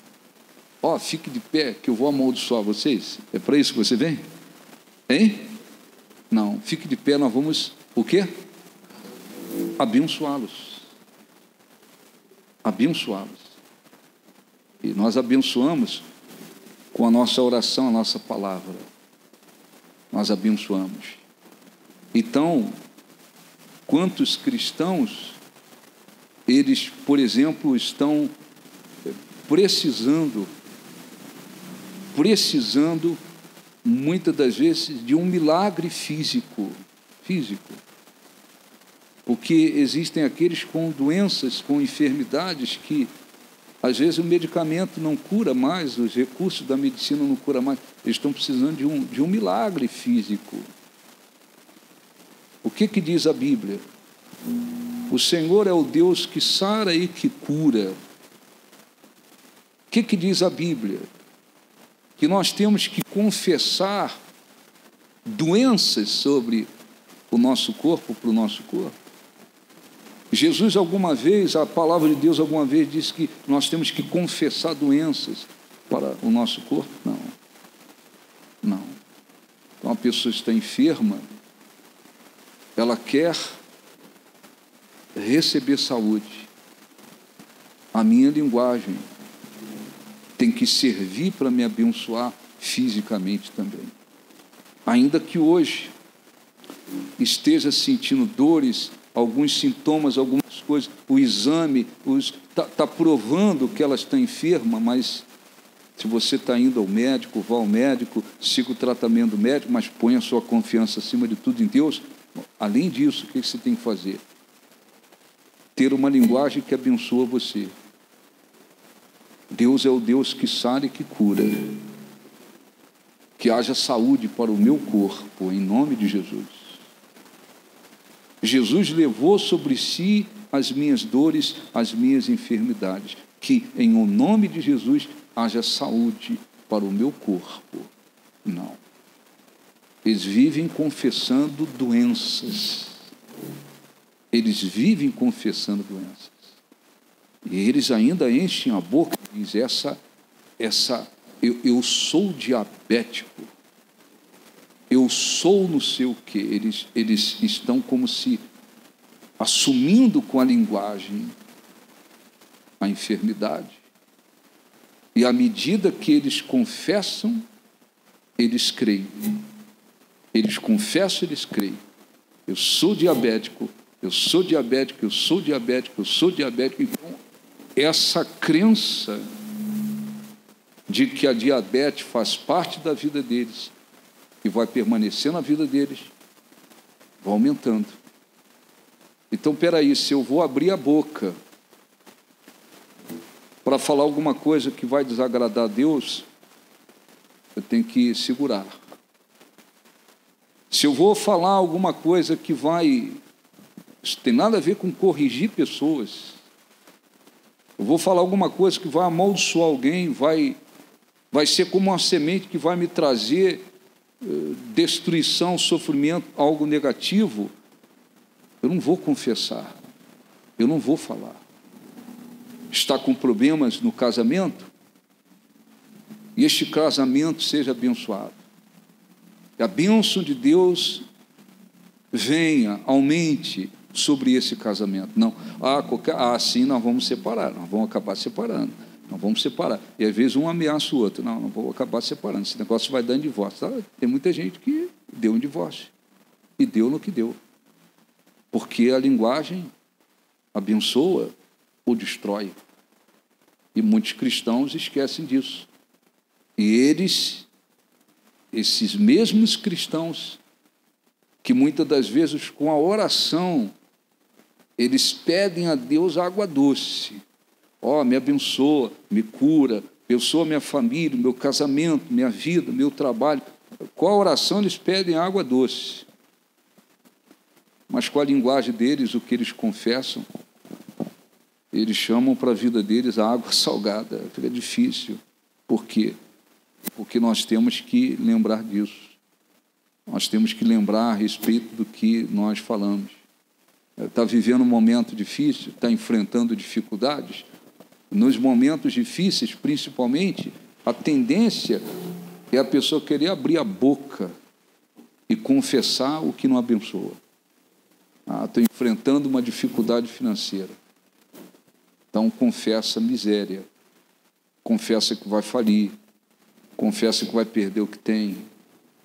Fique de pé, que eu vou amaldiçoar vocês. É para isso que você vem? Hein? Não, fique de pé, nós vamos, o quê? Abençoá-los. Abençoá-los. E nós abençoamos com a nossa oração, a nossa palavra. Nós abençoamos. Então, quantos cristãos, eles, por exemplo, estão precisando muitas das vezes de um milagre físico, porque existem aqueles com doenças, com enfermidades que às vezes o medicamento não cura mais, os recursos da medicina não cura mais, eles estão precisando de um milagre físico. O que diz a Bíblia? O Senhor é o Deus que sara e que cura. O que diz a Bíblia? Que nós temos que confessar doenças sobre o nosso corpo, para o nosso corpo. Jesus alguma vez, a palavra de Deus alguma vez disse que nós temos que confessar doenças para o nosso corpo? Não. Então a pessoa está enferma, ela quer receber saúde. A minha linguagem tem que servir para me abençoar fisicamente também. Ainda que hoje esteja sentindo dores, alguns sintomas, algumas coisas, o exame está provando que ela está enferma, mas se você está indo ao médico, vá ao médico, siga o tratamento médico, mas ponha a sua confiança acima de tudo em Deus. Além disso, o que você tem que fazer? Ter uma linguagem que abençoa você. Deus é o Deus que sara e que cura. Que haja saúde para o meu corpo, em nome de Jesus. Jesus levou sobre si as minhas dores, as minhas enfermidades. Que em o nome de Jesus haja saúde para o meu corpo. Não. Eles vivem confessando doenças. Eles vivem confessando doenças. E eles ainda enchem a boca e dizem, eu sou diabético, eu sou não sei o quê. Eles estão como se assumindo com a linguagem a enfermidade. E à medida que eles confessam, eles creem. Eles confessam, eles creem. Eu sou diabético, eu sou diabético, eu sou diabético, eu sou diabético. Então, essa crença de que a diabetes faz parte da vida deles e vai permanecer na vida deles, vai aumentando. Então, peraí, se eu vou abrir a boca para falar alguma coisa que vai desagradar a Deus, eu tenho que segurar. Se eu vou falar alguma coisa que vai... Isso tem nada a ver com corrigir pessoas. Eu vou falar alguma coisa que vai amaldiçoar alguém, vai ser como uma semente que vai me trazer destruição, sofrimento, algo negativo. Eu não vou confessar. eu não vou falar. Está com problemas no casamento? E este casamento seja abençoado. Que a bênção de Deus venha, aumente sobre esse casamento. Não, assim nós vamos separar, nós vamos acabar separando. Nós vamos separar. E às vezes um ameaça o outro. Não vou acabar separando. Esse negócio vai dando divórcio. Tá? Tem muita gente que deu um divórcio. E deu no que deu. Porque a linguagem abençoa ou destrói. E muitos cristãos esquecem disso. E esses mesmos cristãos, que muitas das vezes com a oração, eles pedem a Deus água doce. Me abençoa, me cura, abençoa minha família, meu casamento, minha vida, meu trabalho. Com a oração eles pedem água doce. Mas com a linguagem deles, o que eles confessam, eles chamam para a vida deles a água salgada. Fica difícil. Por quê? Porque nós temos que lembrar disso. Nós temos que lembrar a respeito do que nós falamos. Está vivendo um momento difícil, está enfrentando dificuldades. Nos momentos difíceis, principalmente, a tendência é a pessoa querer abrir a boca e confessar o que não abençoa. Estou enfrentando uma dificuldade financeira. Então, confessa a miséria. Confessa que vai falir. Confessa que vai perder o que tem.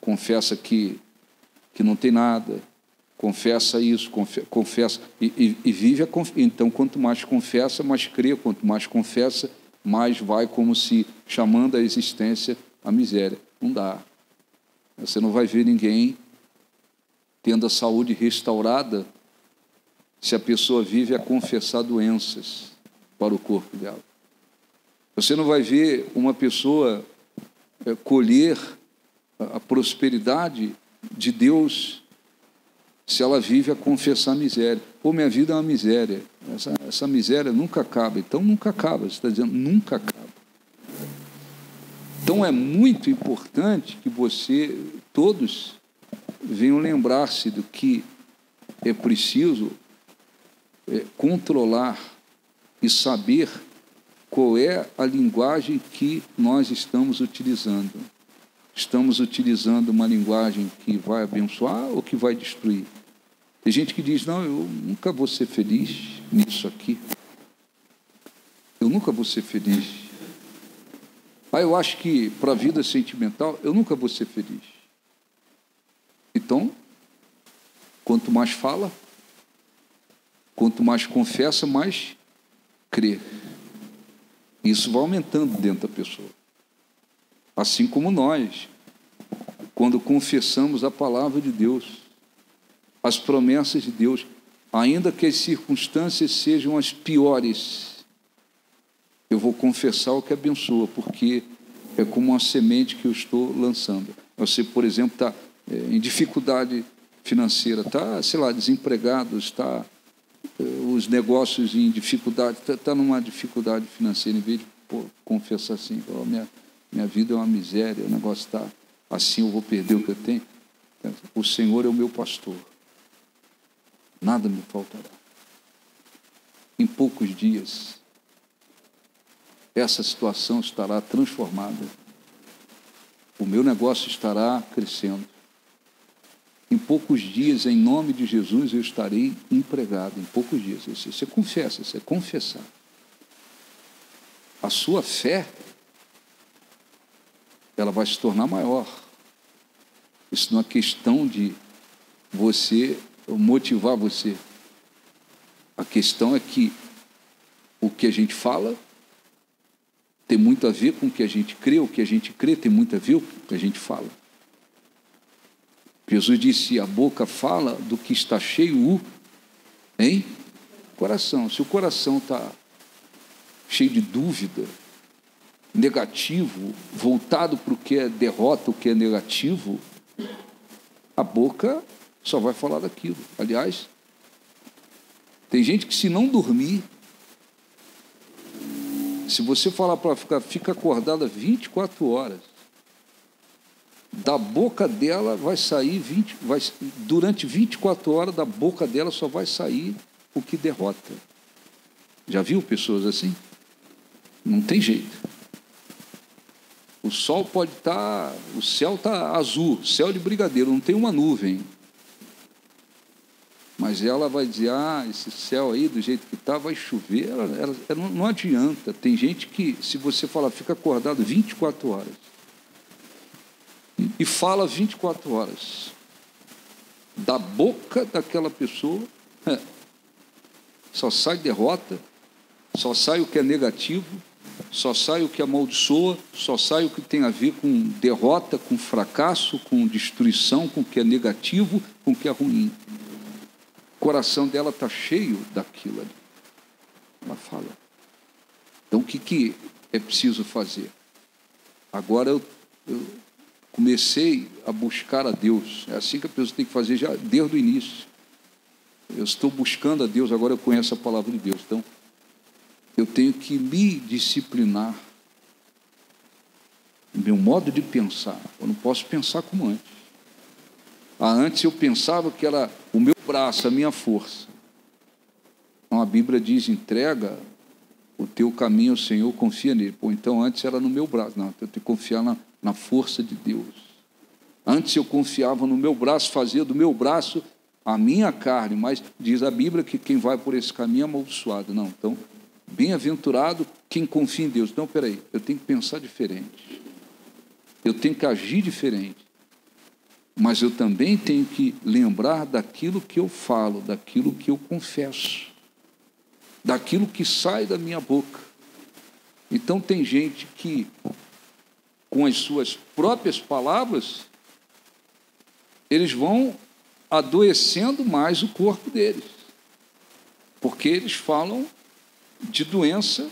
Confessa que não tem nada. Confessa isso, confessa. E vive a confiança. Então, quanto mais confessa, mais crê. Quanto mais confessa, mais vai como se chamando a existência a miséria. Não dá. Você não vai ver ninguém tendo a saúde restaurada se a pessoa vive a confessar doenças para o corpo dela. Você não vai ver uma pessoa colher a prosperidade de Deus se ela vive a confessar a miséria. Minha vida é uma miséria. Essa miséria nunca acaba. Então, nunca acaba. Você está dizendo, nunca acaba. Então, é muito importante que todos, venham lembrar-se do que é preciso controlar e saber qual é a linguagem que nós estamos utilizando. Estamos utilizando uma linguagem que vai abençoar ou que vai destruir? Tem gente que diz, não, eu nunca vou ser feliz nisso aqui. Eu nunca vou ser feliz. Eu acho que para a vida sentimental, eu nunca vou ser feliz. Então, quanto mais fala, quanto mais confessa, mais crê. Isso vai aumentando dentro da pessoa. Assim como nós, quando confessamos a palavra de Deus, as promessas de Deus, ainda que as circunstâncias sejam as piores, eu vou confessar o que abençoa, porque é como uma semente que eu estou lançando. Você, por exemplo, está em dificuldade financeira, está, desempregado, está os negócios em dificuldade, está numa dificuldade financeira, em vez de confessar assim, minha vida é uma miséria, o negócio está assim, eu vou perder o que eu tenho. O Senhor é o meu pastor, nada me faltará. Em poucos dias, essa situação estará transformada, o meu negócio estará crescendo. Em poucos dias, em nome de Jesus, eu estarei empregado. Em poucos dias. Você confessa, você confessar. A sua fé, ela vai se tornar maior. Isso não é questão de você motivar você. A questão é que o que a gente fala tem muito a ver com o que a gente crê. O que a gente crê tem muito a ver com o que a gente fala. Jesus disse, a boca fala do que está cheio em coração. Se o coração está cheio de dúvida, negativo, voltado para o que é derrota, o que é negativo, a boca só vai falar daquilo. Aliás, tem gente que se não dormir, se você falar para fica acordada 24 horas, da boca dela vai sair durante 24 horas da boca dela só vai sair o que derrota. Já viu pessoas assim? Não tem jeito. O sol pode estar, o céu está azul, céu de brigadeiro, não tem uma nuvem. Mas ela vai dizer, esse céu aí, do jeito que está, vai chover. Ela não adianta. Tem gente que, se você falar, fica acordado 24 horas. E fala 24 horas. Da boca daquela pessoa, só sai derrota, só sai o que é negativo, só sai o que amaldiçoa, só sai o que tem a ver com derrota, com fracasso, com destruição, com o que é negativo, com o que é ruim. O coração dela está cheio daquilo ali. Ela fala. Então, o que é preciso fazer? Agora eu comecei a buscar a Deus. É assim que a pessoa tem que fazer já desde o início. Eu estou buscando a Deus, agora eu conheço a palavra de Deus. Então, eu tenho que me disciplinar. O meu modo de pensar. Eu não posso pensar como antes. Antes eu pensava que era o meu braço, a minha força. Então, a Bíblia diz, entrega o teu caminho ao Senhor, confia nele. Então, antes era no meu braço. Não, eu tenho que confiar na força de Deus. Antes eu confiava no meu braço, fazia do meu braço a minha carne, mas diz a Bíblia que quem vai por esse caminho é amaldiçoado. Não, então, bem-aventurado quem confia em Deus. Então, peraí, eu tenho que pensar diferente. Eu tenho que agir diferente. Mas eu também tenho que lembrar daquilo que eu falo, daquilo que eu confesso, daquilo que sai da minha boca. Então, tem gente que, com as suas próprias palavras, eles vão adoecendo mais o corpo deles, porque eles falam de doença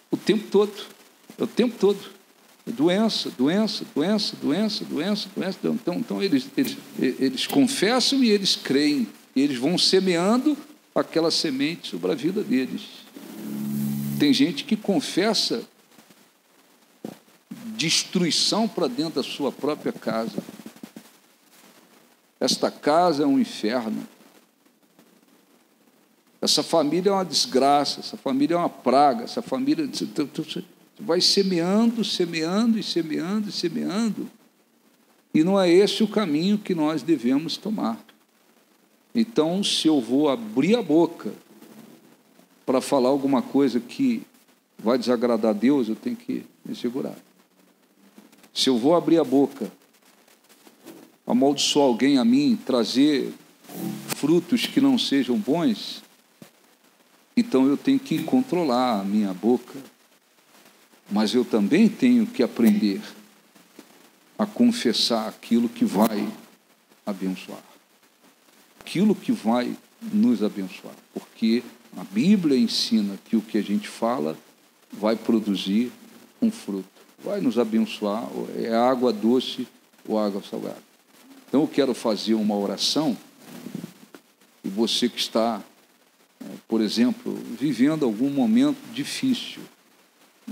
o tempo todo, doença. Então eles confessam e eles creem, e eles vão semeando aquela semente sobre a vida deles. Tem gente que confessa destruição para dentro da sua própria casa. Esta casa é um inferno. Essa família é uma desgraça, essa família é uma praga, essa família... Você vai semeando. E não é esse o caminho que nós devemos tomar. Então, se eu vou abrir a boca para falar alguma coisa que vai desagradar a Deus, eu tenho que me segurar. Se eu vou abrir a boca, amaldiçoar alguém a mim, trazer frutos que não sejam bons, então eu tenho que controlar a minha boca. Mas eu também tenho que aprender a confessar aquilo que vai abençoar. Aquilo que vai nos abençoar. Porque a Bíblia ensina que o que a gente fala vai produzir um fruto. Vai nos abençoar, é água doce ou água salgada. Então eu quero fazer uma oração, e você que está, por exemplo, vivendo algum momento difícil,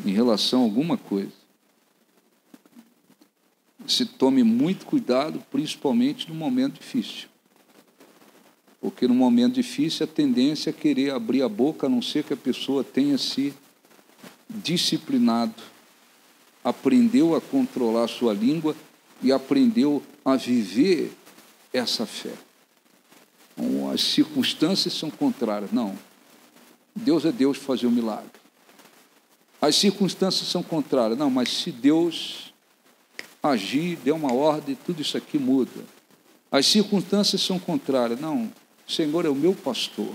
em relação a alguma coisa, se tome muito cuidado, principalmente no momento difícil. Porque no momento difícil a tendência é querer abrir a boca, a não ser que a pessoa tenha se disciplinado, aprendeu a controlar a sua língua e aprendeu a viver essa fé. Então, as circunstâncias são contrárias. Não, Deus é Deus de fazer um milagre. As circunstâncias são contrárias. Não, mas se Deus agir, der uma ordem, tudo isso aqui muda. As circunstâncias são contrárias. Não, o Senhor é o meu pastor,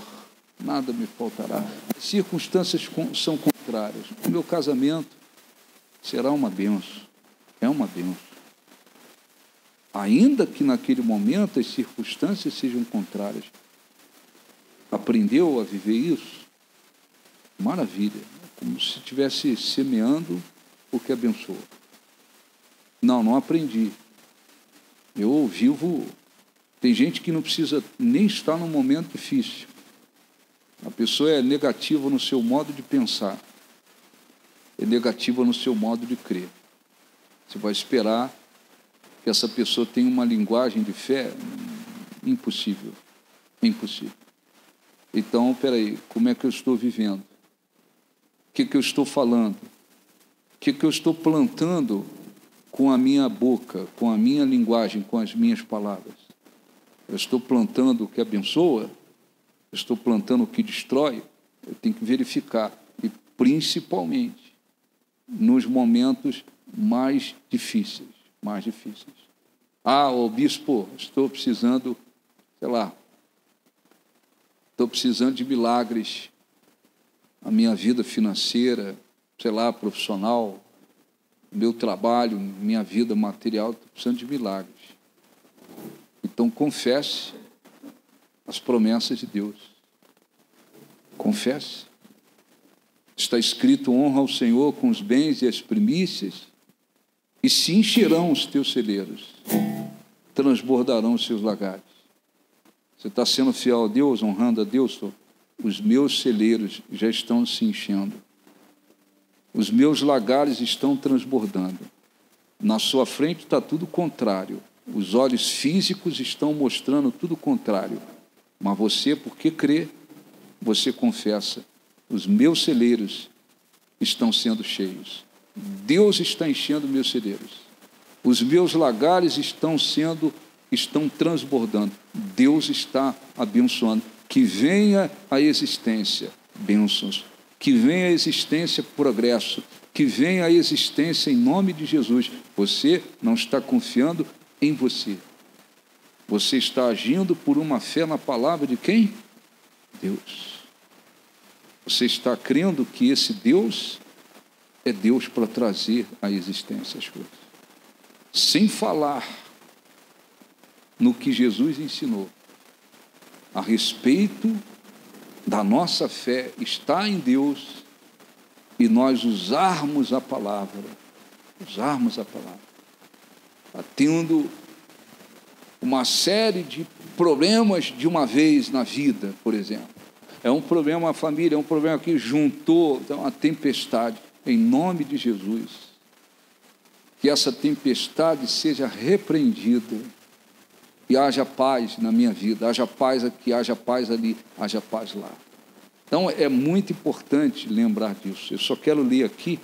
nada me faltará. As circunstâncias são contrárias. O meu casamento será uma bênção. É uma bênção. Ainda que naquele momento as circunstâncias sejam contrárias. Aprendeu a viver isso? Maravilha. Como se estivesse semeando o que abençoa. Não aprendi. Eu vivo... Tem gente que não precisa nem estar num momento difícil. A pessoa é negativa no seu modo de pensar. É negativa no seu modo de crer. Você vai esperar que essa pessoa tenha uma linguagem de fé? Impossível. Impossível. Então, peraí, como é que eu estou vivendo? que eu estou falando? O que eu estou plantando com a minha boca, com a minha linguagem, com as minhas palavras? Eu estou plantando o que abençoa? Eu estou plantando o que destrói? Eu tenho que verificar. E principalmente nos momentos mais difíceis. Ah, bispo, estou precisando, estou precisando de milagres. A minha vida financeira, profissional, meu trabalho, minha vida material, estou precisando de milagres. Então, confesse as promessas de Deus. Confesse. Está escrito: honra ao Senhor com os bens e as primícias, e se encherão os teus celeiros, transbordarão os seus lagares. Você está sendo fiel a Deus, honrando a Deus? Os meus celeiros já estão se enchendo. Os meus lagares estão transbordando. Na sua frente está tudo contrário. Os olhos físicos estão mostrando tudo contrário. Mas você, porque crê, você confessa: os meus celeiros estão sendo cheios. Deus está enchendo meus celeiros. Os meus lagares estão transbordando. Deus está abençoando. Que venha a existência bênçãos. Que venha a existência progresso. Que venha a existência em nome de Jesus. Você não está confiando em você. Você está agindo por uma fé na palavra de quem? Deus. Você está crendo que esse Deus é Deus para trazer à existência as coisas. Sem falar no que Jesus ensinou a respeito da nossa fé está em Deus e nós usarmos a palavra, tendo uma série de problemas de uma vez na vida, por exemplo. É um problema a família, é um problema que juntou uma tempestade. Em nome de Jesus, que essa tempestade seja repreendida e haja paz na minha vida, haja paz aqui, haja paz ali, haja paz lá. Então, é muito importante lembrar disso. Eu só quero ler aqui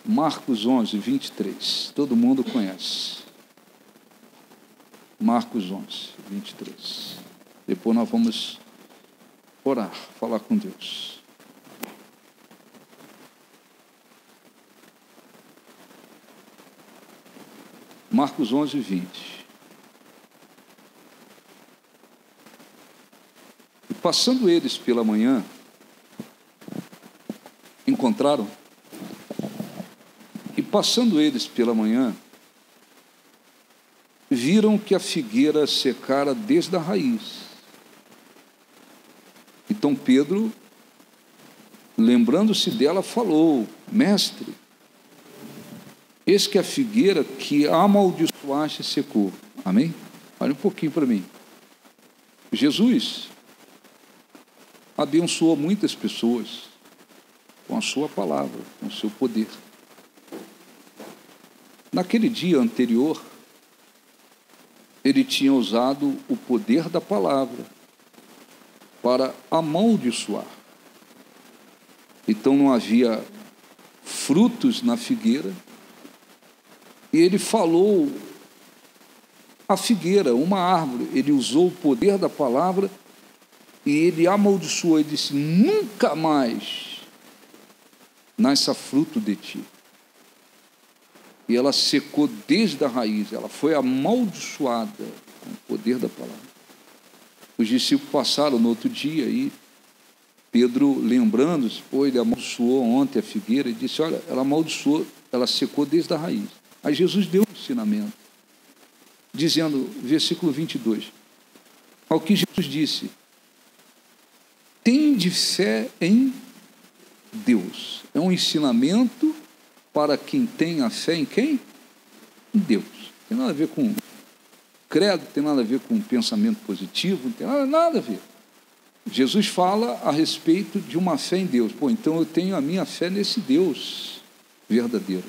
Marcos 11, 23. Todo mundo conhece. Marcos 11, 23. Depois nós vamos orar, falar com Deus. Marcos 11, 20. E passando eles pela manhã, encontraram? E passando eles pela manhã, viram que a figueira secara desde a raiz. Então Pedro, lembrando-se dela, falou: mestre, eis que a figueira que amaldiçoaste secou. Amém? Olha um pouquinho para mim. Jesus abençoou muitas pessoas com a sua palavra, com o seu poder. Naquele dia anterior, ele tinha usado o poder da palavra para amaldiçoar. Então não havia frutos na figueira, e ele falou a figueira, uma árvore. Ele usou o poder da palavra e ele amaldiçoou. Ele disse: nunca mais nasça fruto de ti. E ela secou desde a raiz, ela foi amaldiçoada com o poder da palavra. Os discípulos passaram no outro dia e Pedro, lembrando-se, ele amaldiçoou ontem a figueira, e disse: olha, ela amaldiçoou, ela secou desde a raiz. Aí Jesus deu um ensinamento, dizendo, versículo 22, ao que Jesus disse: tende fé em Deus. É um ensinamento para quem tem a fé em quem? Em Deus. Não tem nada a ver com credo, não tem nada a ver com pensamento positivo, não tem nada a ver. Jesus fala a respeito de uma fé em Deus. Então eu tenho a minha fé nesse Deus verdadeiro.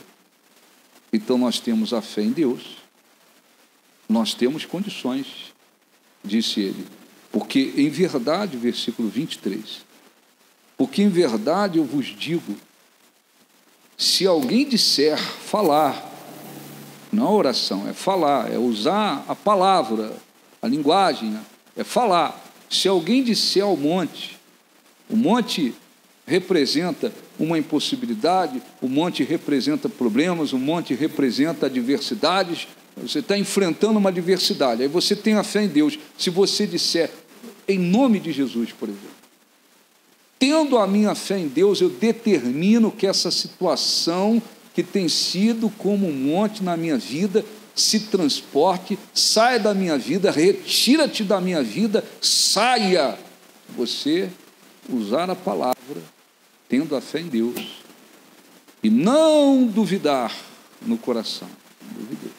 Então nós temos a fé em Deus, nós temos condições, disse ele, porque em verdade, versículo 23, porque em verdade eu vos digo Se alguém disser, falar, não é oração, é falar, é usar a palavra, a linguagem, é falar. Se alguém disser ao monte, o monte representa uma impossibilidade, o monte representa problemas, o monte representa adversidades. Você está enfrentando uma adversidade, aí você tem a fé em Deus. Se você disser, em nome de Jesus, por exemplo, tendo a minha fé em Deus, eu determino que essa situação que tem sido como um monte na minha vida se transporte, saia da minha vida, retira-te da minha vida, saia. Você usar a palavra, tendo a fé em Deus, e não duvidar no coração, não duvidei.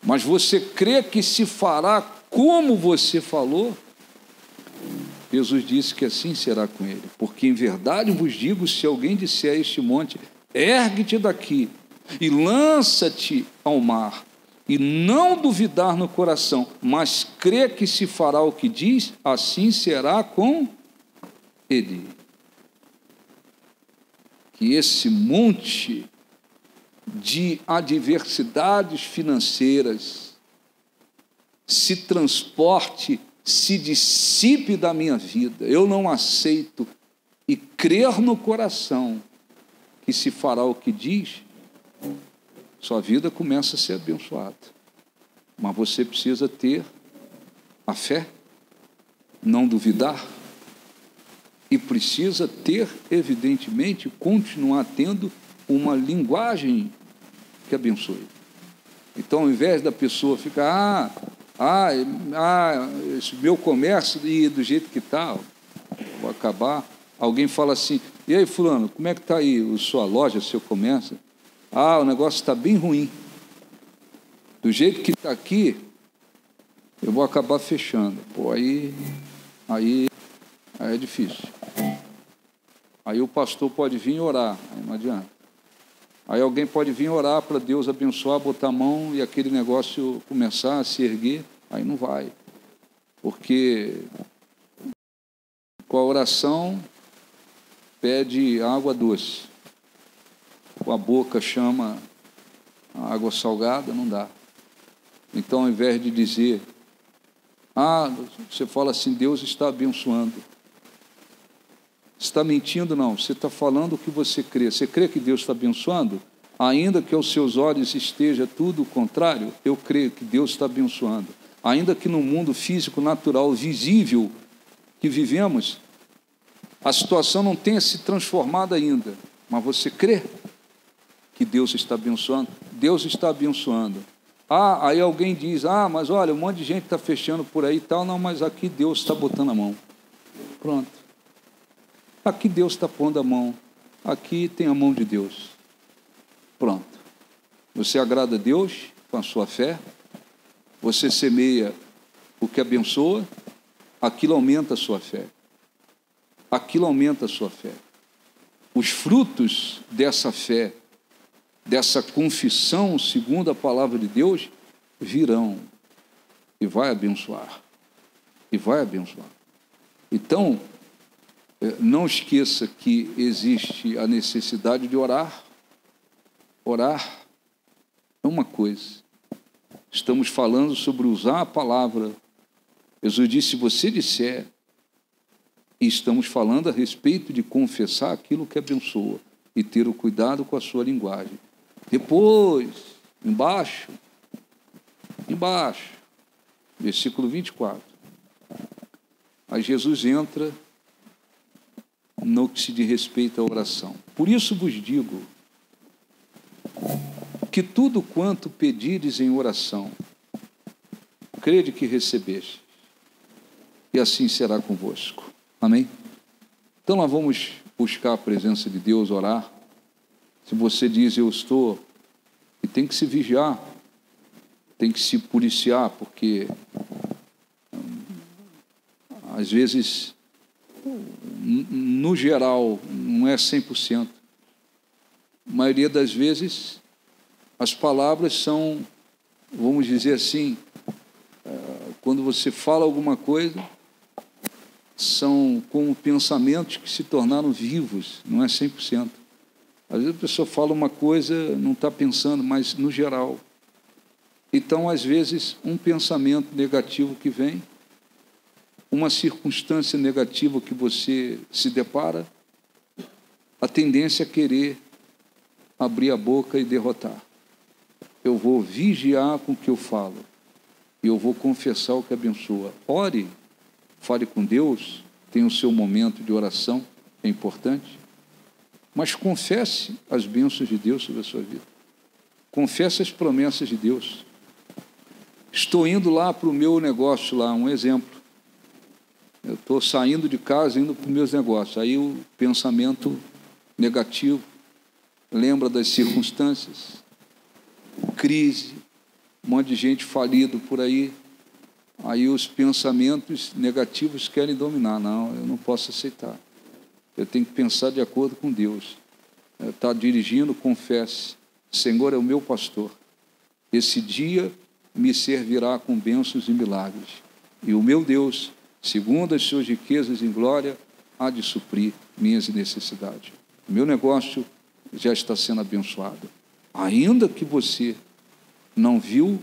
Mas você crê que se fará como você falou? Jesus disse que assim será com ele, porque em verdade vos digo, se alguém disser a este monte, ergue-te daqui e lança-te ao mar, e não duvidar no coração, mas crê que se fará o que diz, assim será com ele. Que esse monte de adversidades financeiras se transporte, se dissipe da minha vida. Eu não aceito, e crer no coração que se fará o que diz, sua vida começa a ser abençoada. Mas você precisa ter a fé, não duvidar, e precisa ter, evidentemente, continuar tendo uma linguagem que abençoe. Então, ao invés da pessoa ficar, esse meu comércio e do jeito que está, vou acabar. Alguém fala assim, e aí fulano, como é que está aí a sua loja, seu comércio? O negócio está bem ruim. Do jeito que está aqui, eu vou acabar fechando. Pô, aí é difícil. Aí o pastor pode vir orar, aí não adianta. Aí alguém pode vir orar para Deus abençoar, botar a mão e aquele negócio começar a se erguer, aí não vai. Porque com a oração pede água doce, com a boca chama a água salgada, não dá. Então, ao invés de dizer, você fala assim, Deus está abençoando. Está mentindo? Não, você está falando o que você crê. Você crê que Deus está abençoando? Ainda que aos seus olhos esteja tudo o contrário, eu creio que Deus está abençoando. Ainda que no mundo físico, natural, visível que vivemos, a situação não tenha se transformado ainda, mas você crê que Deus está abençoando? Deus está abençoando. Aí alguém diz, mas olha, um monte de gente está fechando por aí e tal, não, mas aqui Deus está botando a mão. Pronto. Aqui Deus está pondo a mão, aqui tem a mão de Deus. Pronto. Você agrada a Deus com a sua fé, você semeia o que abençoa, aquilo aumenta a sua fé. Aquilo aumenta a sua fé. Os frutos dessa fé, dessa confissão, segundo a palavra de Deus, virão e vai abençoar. E vai abençoar. Então, não esqueça que existe a necessidade de orar. Orar é uma coisa. Estamos falando sobre usar a palavra. Jesus disse, se você disser, e estamos falando a respeito de confessar aquilo que abençoa e ter o cuidado com a sua linguagem. Depois, embaixo, versículo 24. Aí Jesus entra no que se diz respeito à oração. Por isso vos digo que tudo quanto pedires em oração, crede que recebeste, e assim será convosco. Amém? Então nós vamos buscar a presença de Deus, orar. Se você diz, eu estou, e tem que se vigiar, tem que se policiar, porque às vezes, no geral, não é 100%. A maioria das vezes, as palavras são, vamos dizer assim, quando você fala alguma coisa, são como pensamentos que se tornaram vivos, não é 100%. Às vezes a pessoa fala uma coisa, não está pensando, mas no geral. Então, às vezes, um pensamento negativo que vem, uma circunstância negativa que você se depara, a tendência é querer abrir a boca e derrotar. Eu vou vigiar com o que eu falo. E eu vou confessar o que abençoa. Ore, fale com Deus, tenha o seu momento de oração, é importante. Mas confesse as bênçãos de Deus sobre a sua vida. Confesse as promessas de Deus. Estou indo lá para o meu negócio, lá, um exemplo. Eu estou saindo de casa, indo para os meus negócios. Aí o pensamento negativo, lembra das circunstâncias, crise, um monte de gente falido por aí. Aí os pensamentos negativos querem dominar. Não, eu não posso aceitar. Eu tenho que pensar de acordo com Deus. Está dirigindo, confesse. Senhor é o meu pastor. Esse dia me servirá com bênçãos e milagres. E o meu Deus, segundo as suas riquezas em glória, há de suprir minhas necessidades. O meu negócio já está sendo abençoado. Ainda que você não viu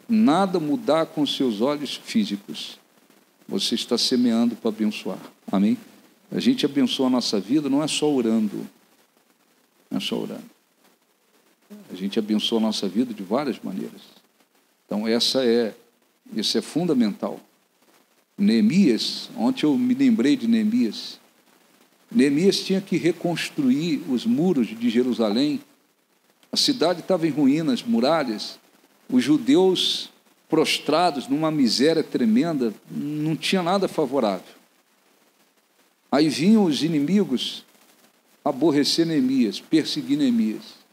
nada mudar com seus olhos físicos, você está semeando para abençoar. Amém? A gente abençoa a nossa vida, não é só orando. Não é só orando. A gente abençoa a nossa vida de várias maneiras. Então, isso é fundamental. Neemias, ontem eu me lembrei de Neemias. Neemias tinha que reconstruir os muros de Jerusalém. A cidade estava em ruínas, muralhas. Os judeus prostrados numa miséria tremenda, não tinha nada favorável. Aí vinham os inimigos aborrecer Neemias, perseguir Neemias.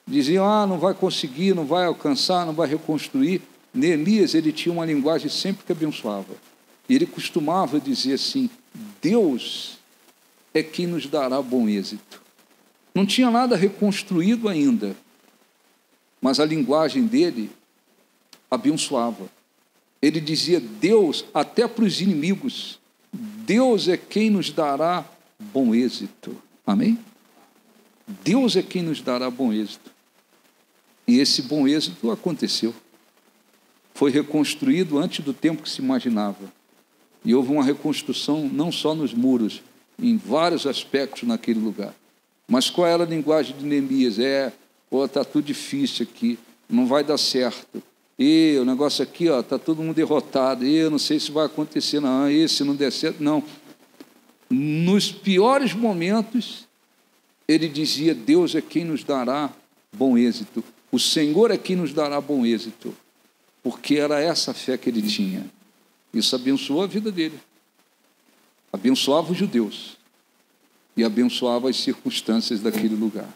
Diziam, não vai conseguir, não vai alcançar, não vai reconstruir. Neemias, ele tinha uma linguagem sempre que abençoava. E ele costumava dizer assim, Deus é quem nos dará bom êxito. Não tinha nada reconstruído ainda, mas a linguagem dele abençoava. Ele dizia, Deus, até para os inimigos, Deus é quem nos dará bom êxito. Amém? Deus é quem nos dará bom êxito. E esse bom êxito aconteceu. Foi reconstruído antes do tempo que se imaginava. E houve uma reconstrução não só nos muros, em vários aspectos naquele lugar. Mas qual era a linguagem de Neemias? Está tudo difícil aqui, não vai dar certo. E o negócio aqui, está todo mundo derrotado. Eu não sei se vai acontecer, não. Se não der certo, não. Nos piores momentos, ele dizia, Deus é quem nos dará bom êxito. O Senhor é quem nos dará bom êxito. Porque era essa a fé que ele tinha. Isso abençoou a vida dele. Abençoava os judeus. E abençoava as circunstâncias daquele lugar.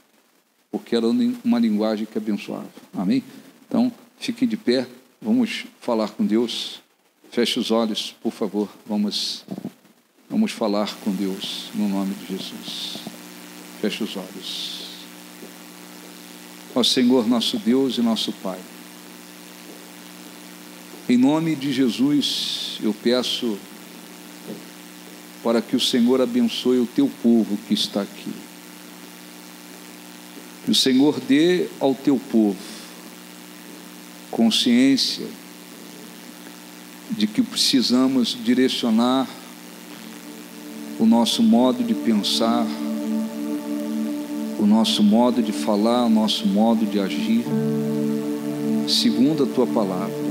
Porque era uma linguagem que abençoava. Amém? Então, fiquem de pé. Vamos falar com Deus. Feche os olhos, por favor. Vamos falar com Deus, no nome de Jesus. Feche os olhos. Ó Senhor, nosso Deus e nosso Pai. Em nome de Jesus, eu peço para que o Senhor abençoe o teu povo que está aqui. Que o Senhor dê ao teu povo consciência de que precisamos direcionar o nosso modo de pensar, o nosso modo de falar, o nosso modo de agir, segundo a tua palavra.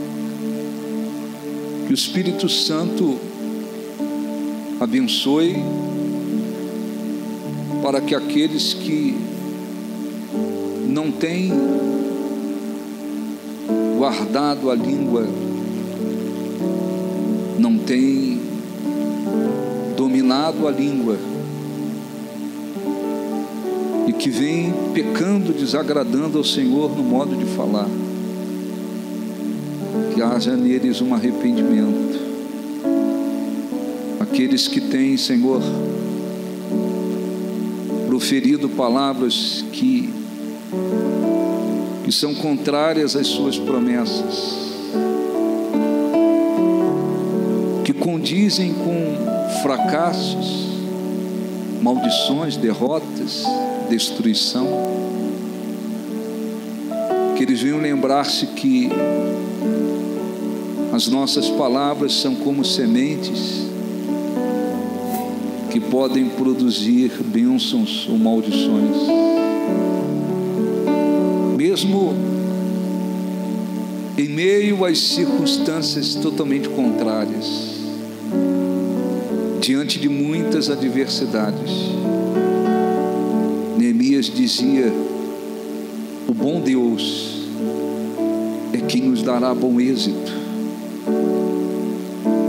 Que o Espírito Santo abençoe para que aqueles que não têm guardado a língua, não têm dominado a língua e que vêm pecando, desagradando ao Senhor no modo de falar, que haja neles um arrependimento. Aqueles que têm, Senhor, proferido palavras que são contrárias às suas promessas, que condizem com fracassos, maldições, derrotas, destruição, que eles venham lembrar-se que as nossas palavras são como sementes que podem produzir bênçãos ou maldições. Mesmo em meio às circunstâncias totalmente contrárias, diante de muitas adversidades, Neemias dizia: o bom Deus é quem nos dará bom êxito.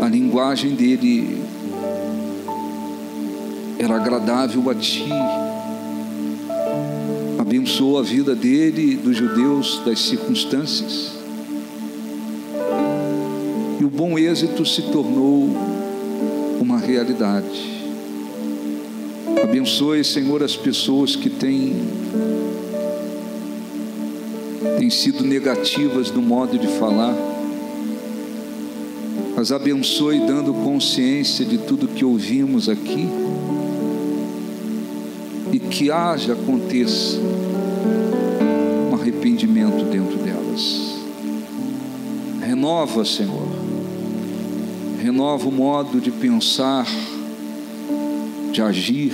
A linguagem dele era agradável a ti. Abençoou a vida dele, dos judeus, das circunstâncias, e o bom êxito se tornou uma realidade. Abençoe, Senhor, as pessoas que têm sido negativas no modo de falar. As abençoe dando consciência de tudo que ouvimos aqui, e que aconteça um arrependimento dentro delas. Renova, Senhor, renova o modo de pensar, de agir,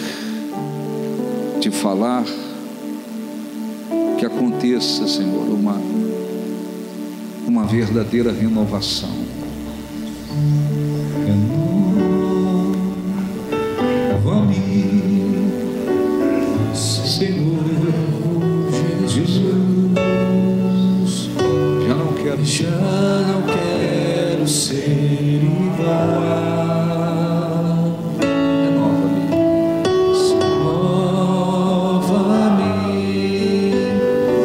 de falar. Que aconteça, Senhor, uma verdadeira renovação. Renova-me, Senhor Jesus. Já não quero ser igual. Renova-me,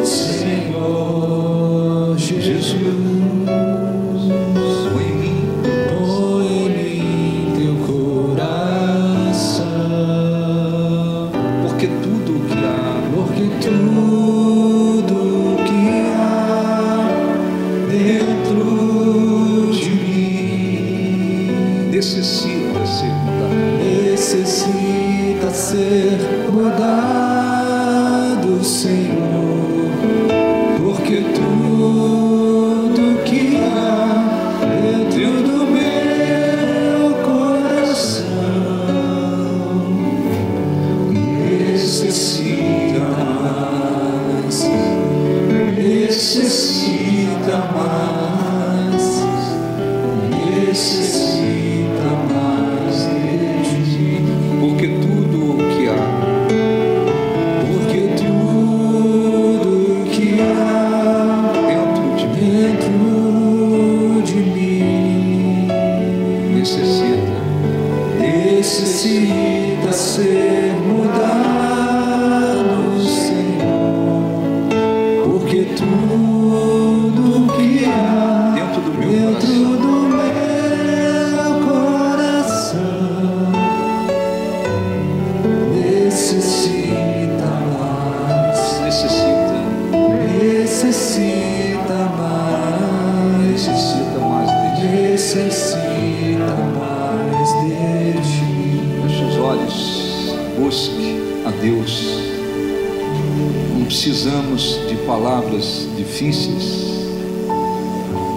Senhor Jesus. põe em mim Teu coração, porque tudo o que há dentro de mim necessita ser mudado. necessita ser mudado, Senhor, porque tudo que há dentro do meu coração necessita mais de ti. Porque tudo o que há dentro de mim necessita ser mudado, Senhor, porque tudo que há dentro do meu coração necessita mais de ti. Feche os olhos, busque a Deus. Não precisamos de palavras difíceis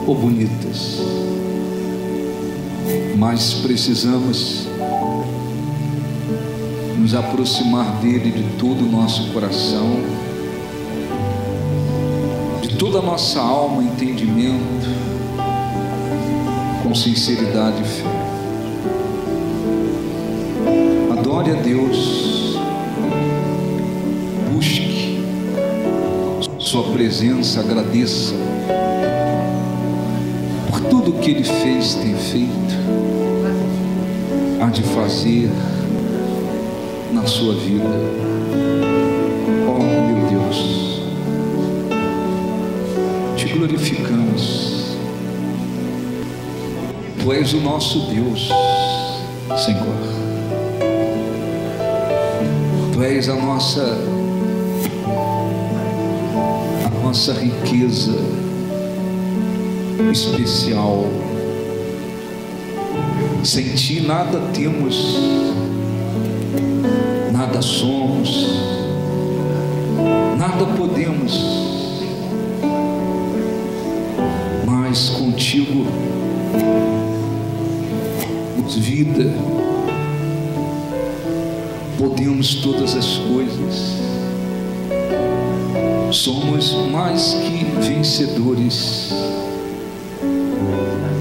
ou bonitas, mas precisamos nos aproximar dele de todo o nosso coração, de toda a nossa alma, entendimento, com sinceridade e fé. Adore a Deus, busque sua presença, agradeça por tudo que Ele fez, tem feito, há de fazer na sua vida. Oh, meu Deus, te glorificamos. Tu és o nosso Deus, Senhor. Tu és a nossa riqueza especial. Sem ti nada temos, nada somos, nada podemos, mas contigo vida, podemos todas as coisas, somos mais que vencedores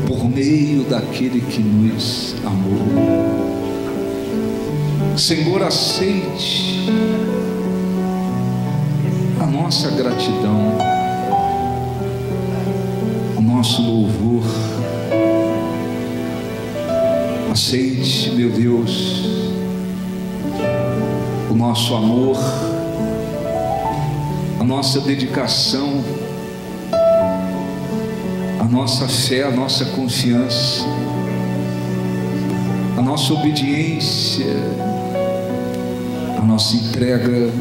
por meio daquele que nos amou. Senhor, aceite a nossa gratidão, o nosso louvor. Aceite, meu Deus, o nosso amor, a nossa dedicação, a nossa fé, a nossa confiança, a nossa obediência, a nossa entrega,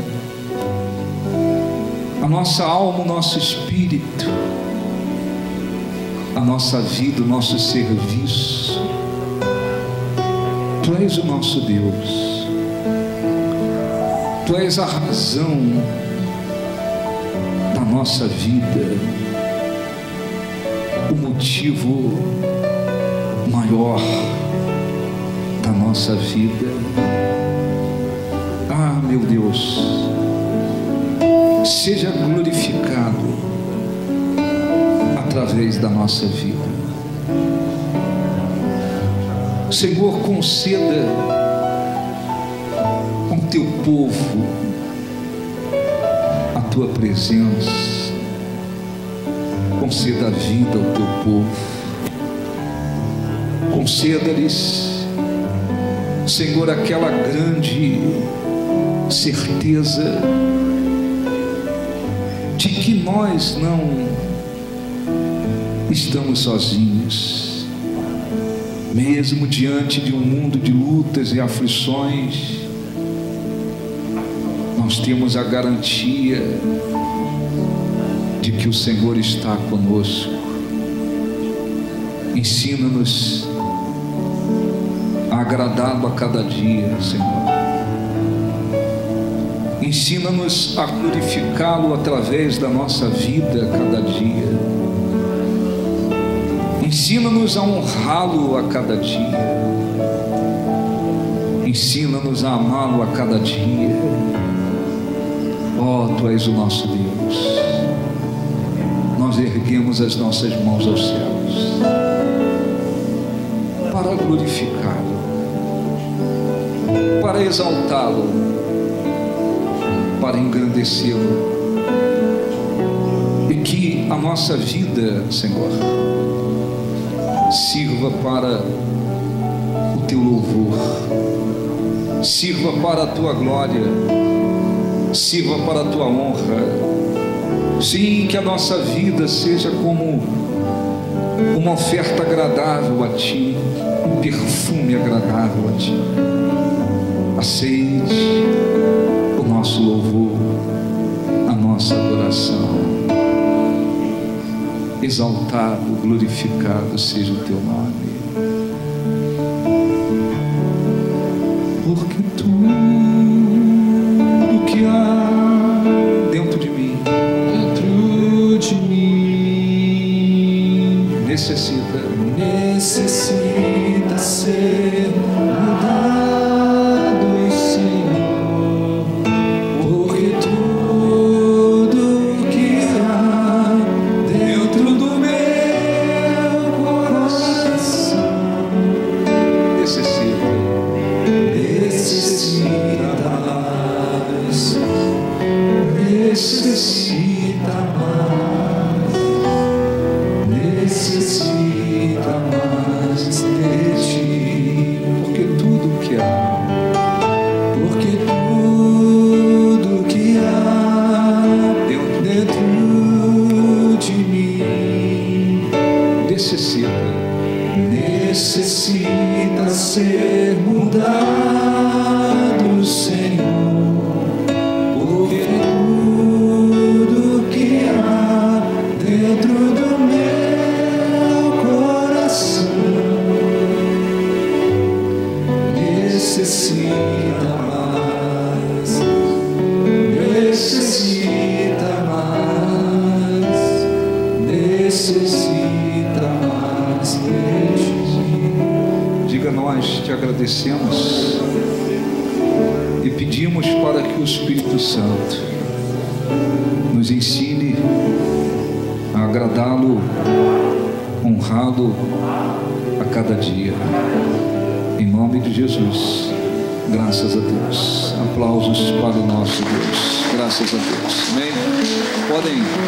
a nossa alma, o nosso espírito, a nossa vida, o nosso serviço. Tu és o nosso Deus, Tu és a razão da nossa vida, o motivo maior da nossa vida. Ah, meu Deus, seja glorificado através da nossa vida. Senhor, conceda ao teu povo a tua presença, conceda a vida ao teu povo, conceda-lhes, Senhor, aquela grande certeza de que nós não estamos sozinhos. Mesmo diante de um mundo de lutas e aflições, nós temos a garantia de que o Senhor está conosco. Ensina-nos a agradá-lo a cada dia, Senhor. Ensina-nos a glorificá-lo através da nossa vida a cada dia. Ensina-nos a honrá-lo a cada dia. Ensina-nos a amá-lo a cada dia. Oh, Tu és o nosso Deus. Nós erguemos as nossas mãos aos céus para glorificá-lo, para exaltá-lo, para engrandecê-lo. E que a nossa vida, Senhor, sirva para o teu louvor, sirva para a tua glória, sirva para a tua honra. Sim, que a nossa vida seja como uma oferta agradável a ti, um perfume agradável a ti. Aceite o nosso louvor, a nossa adoração. Exaltado, glorificado seja o teu nome. Porque tudo que há dentro de mim necessita ser mudado, Senhor. Porque tudo que há dentro do meu coração necessita mais de ti. Porque tudo que há dentro de mim necessita ser mudado, Senhor. Porque tudo que há dentro do meu coração necessita mais, necessita te agradecemos e pedimos para que o Espírito Santo nos ensine a agradá-lo, honrá-lo a cada dia. Em nome de Jesus, graças a Deus. Aplausos para o nosso Deus. Graças a Deus. Amém? Podem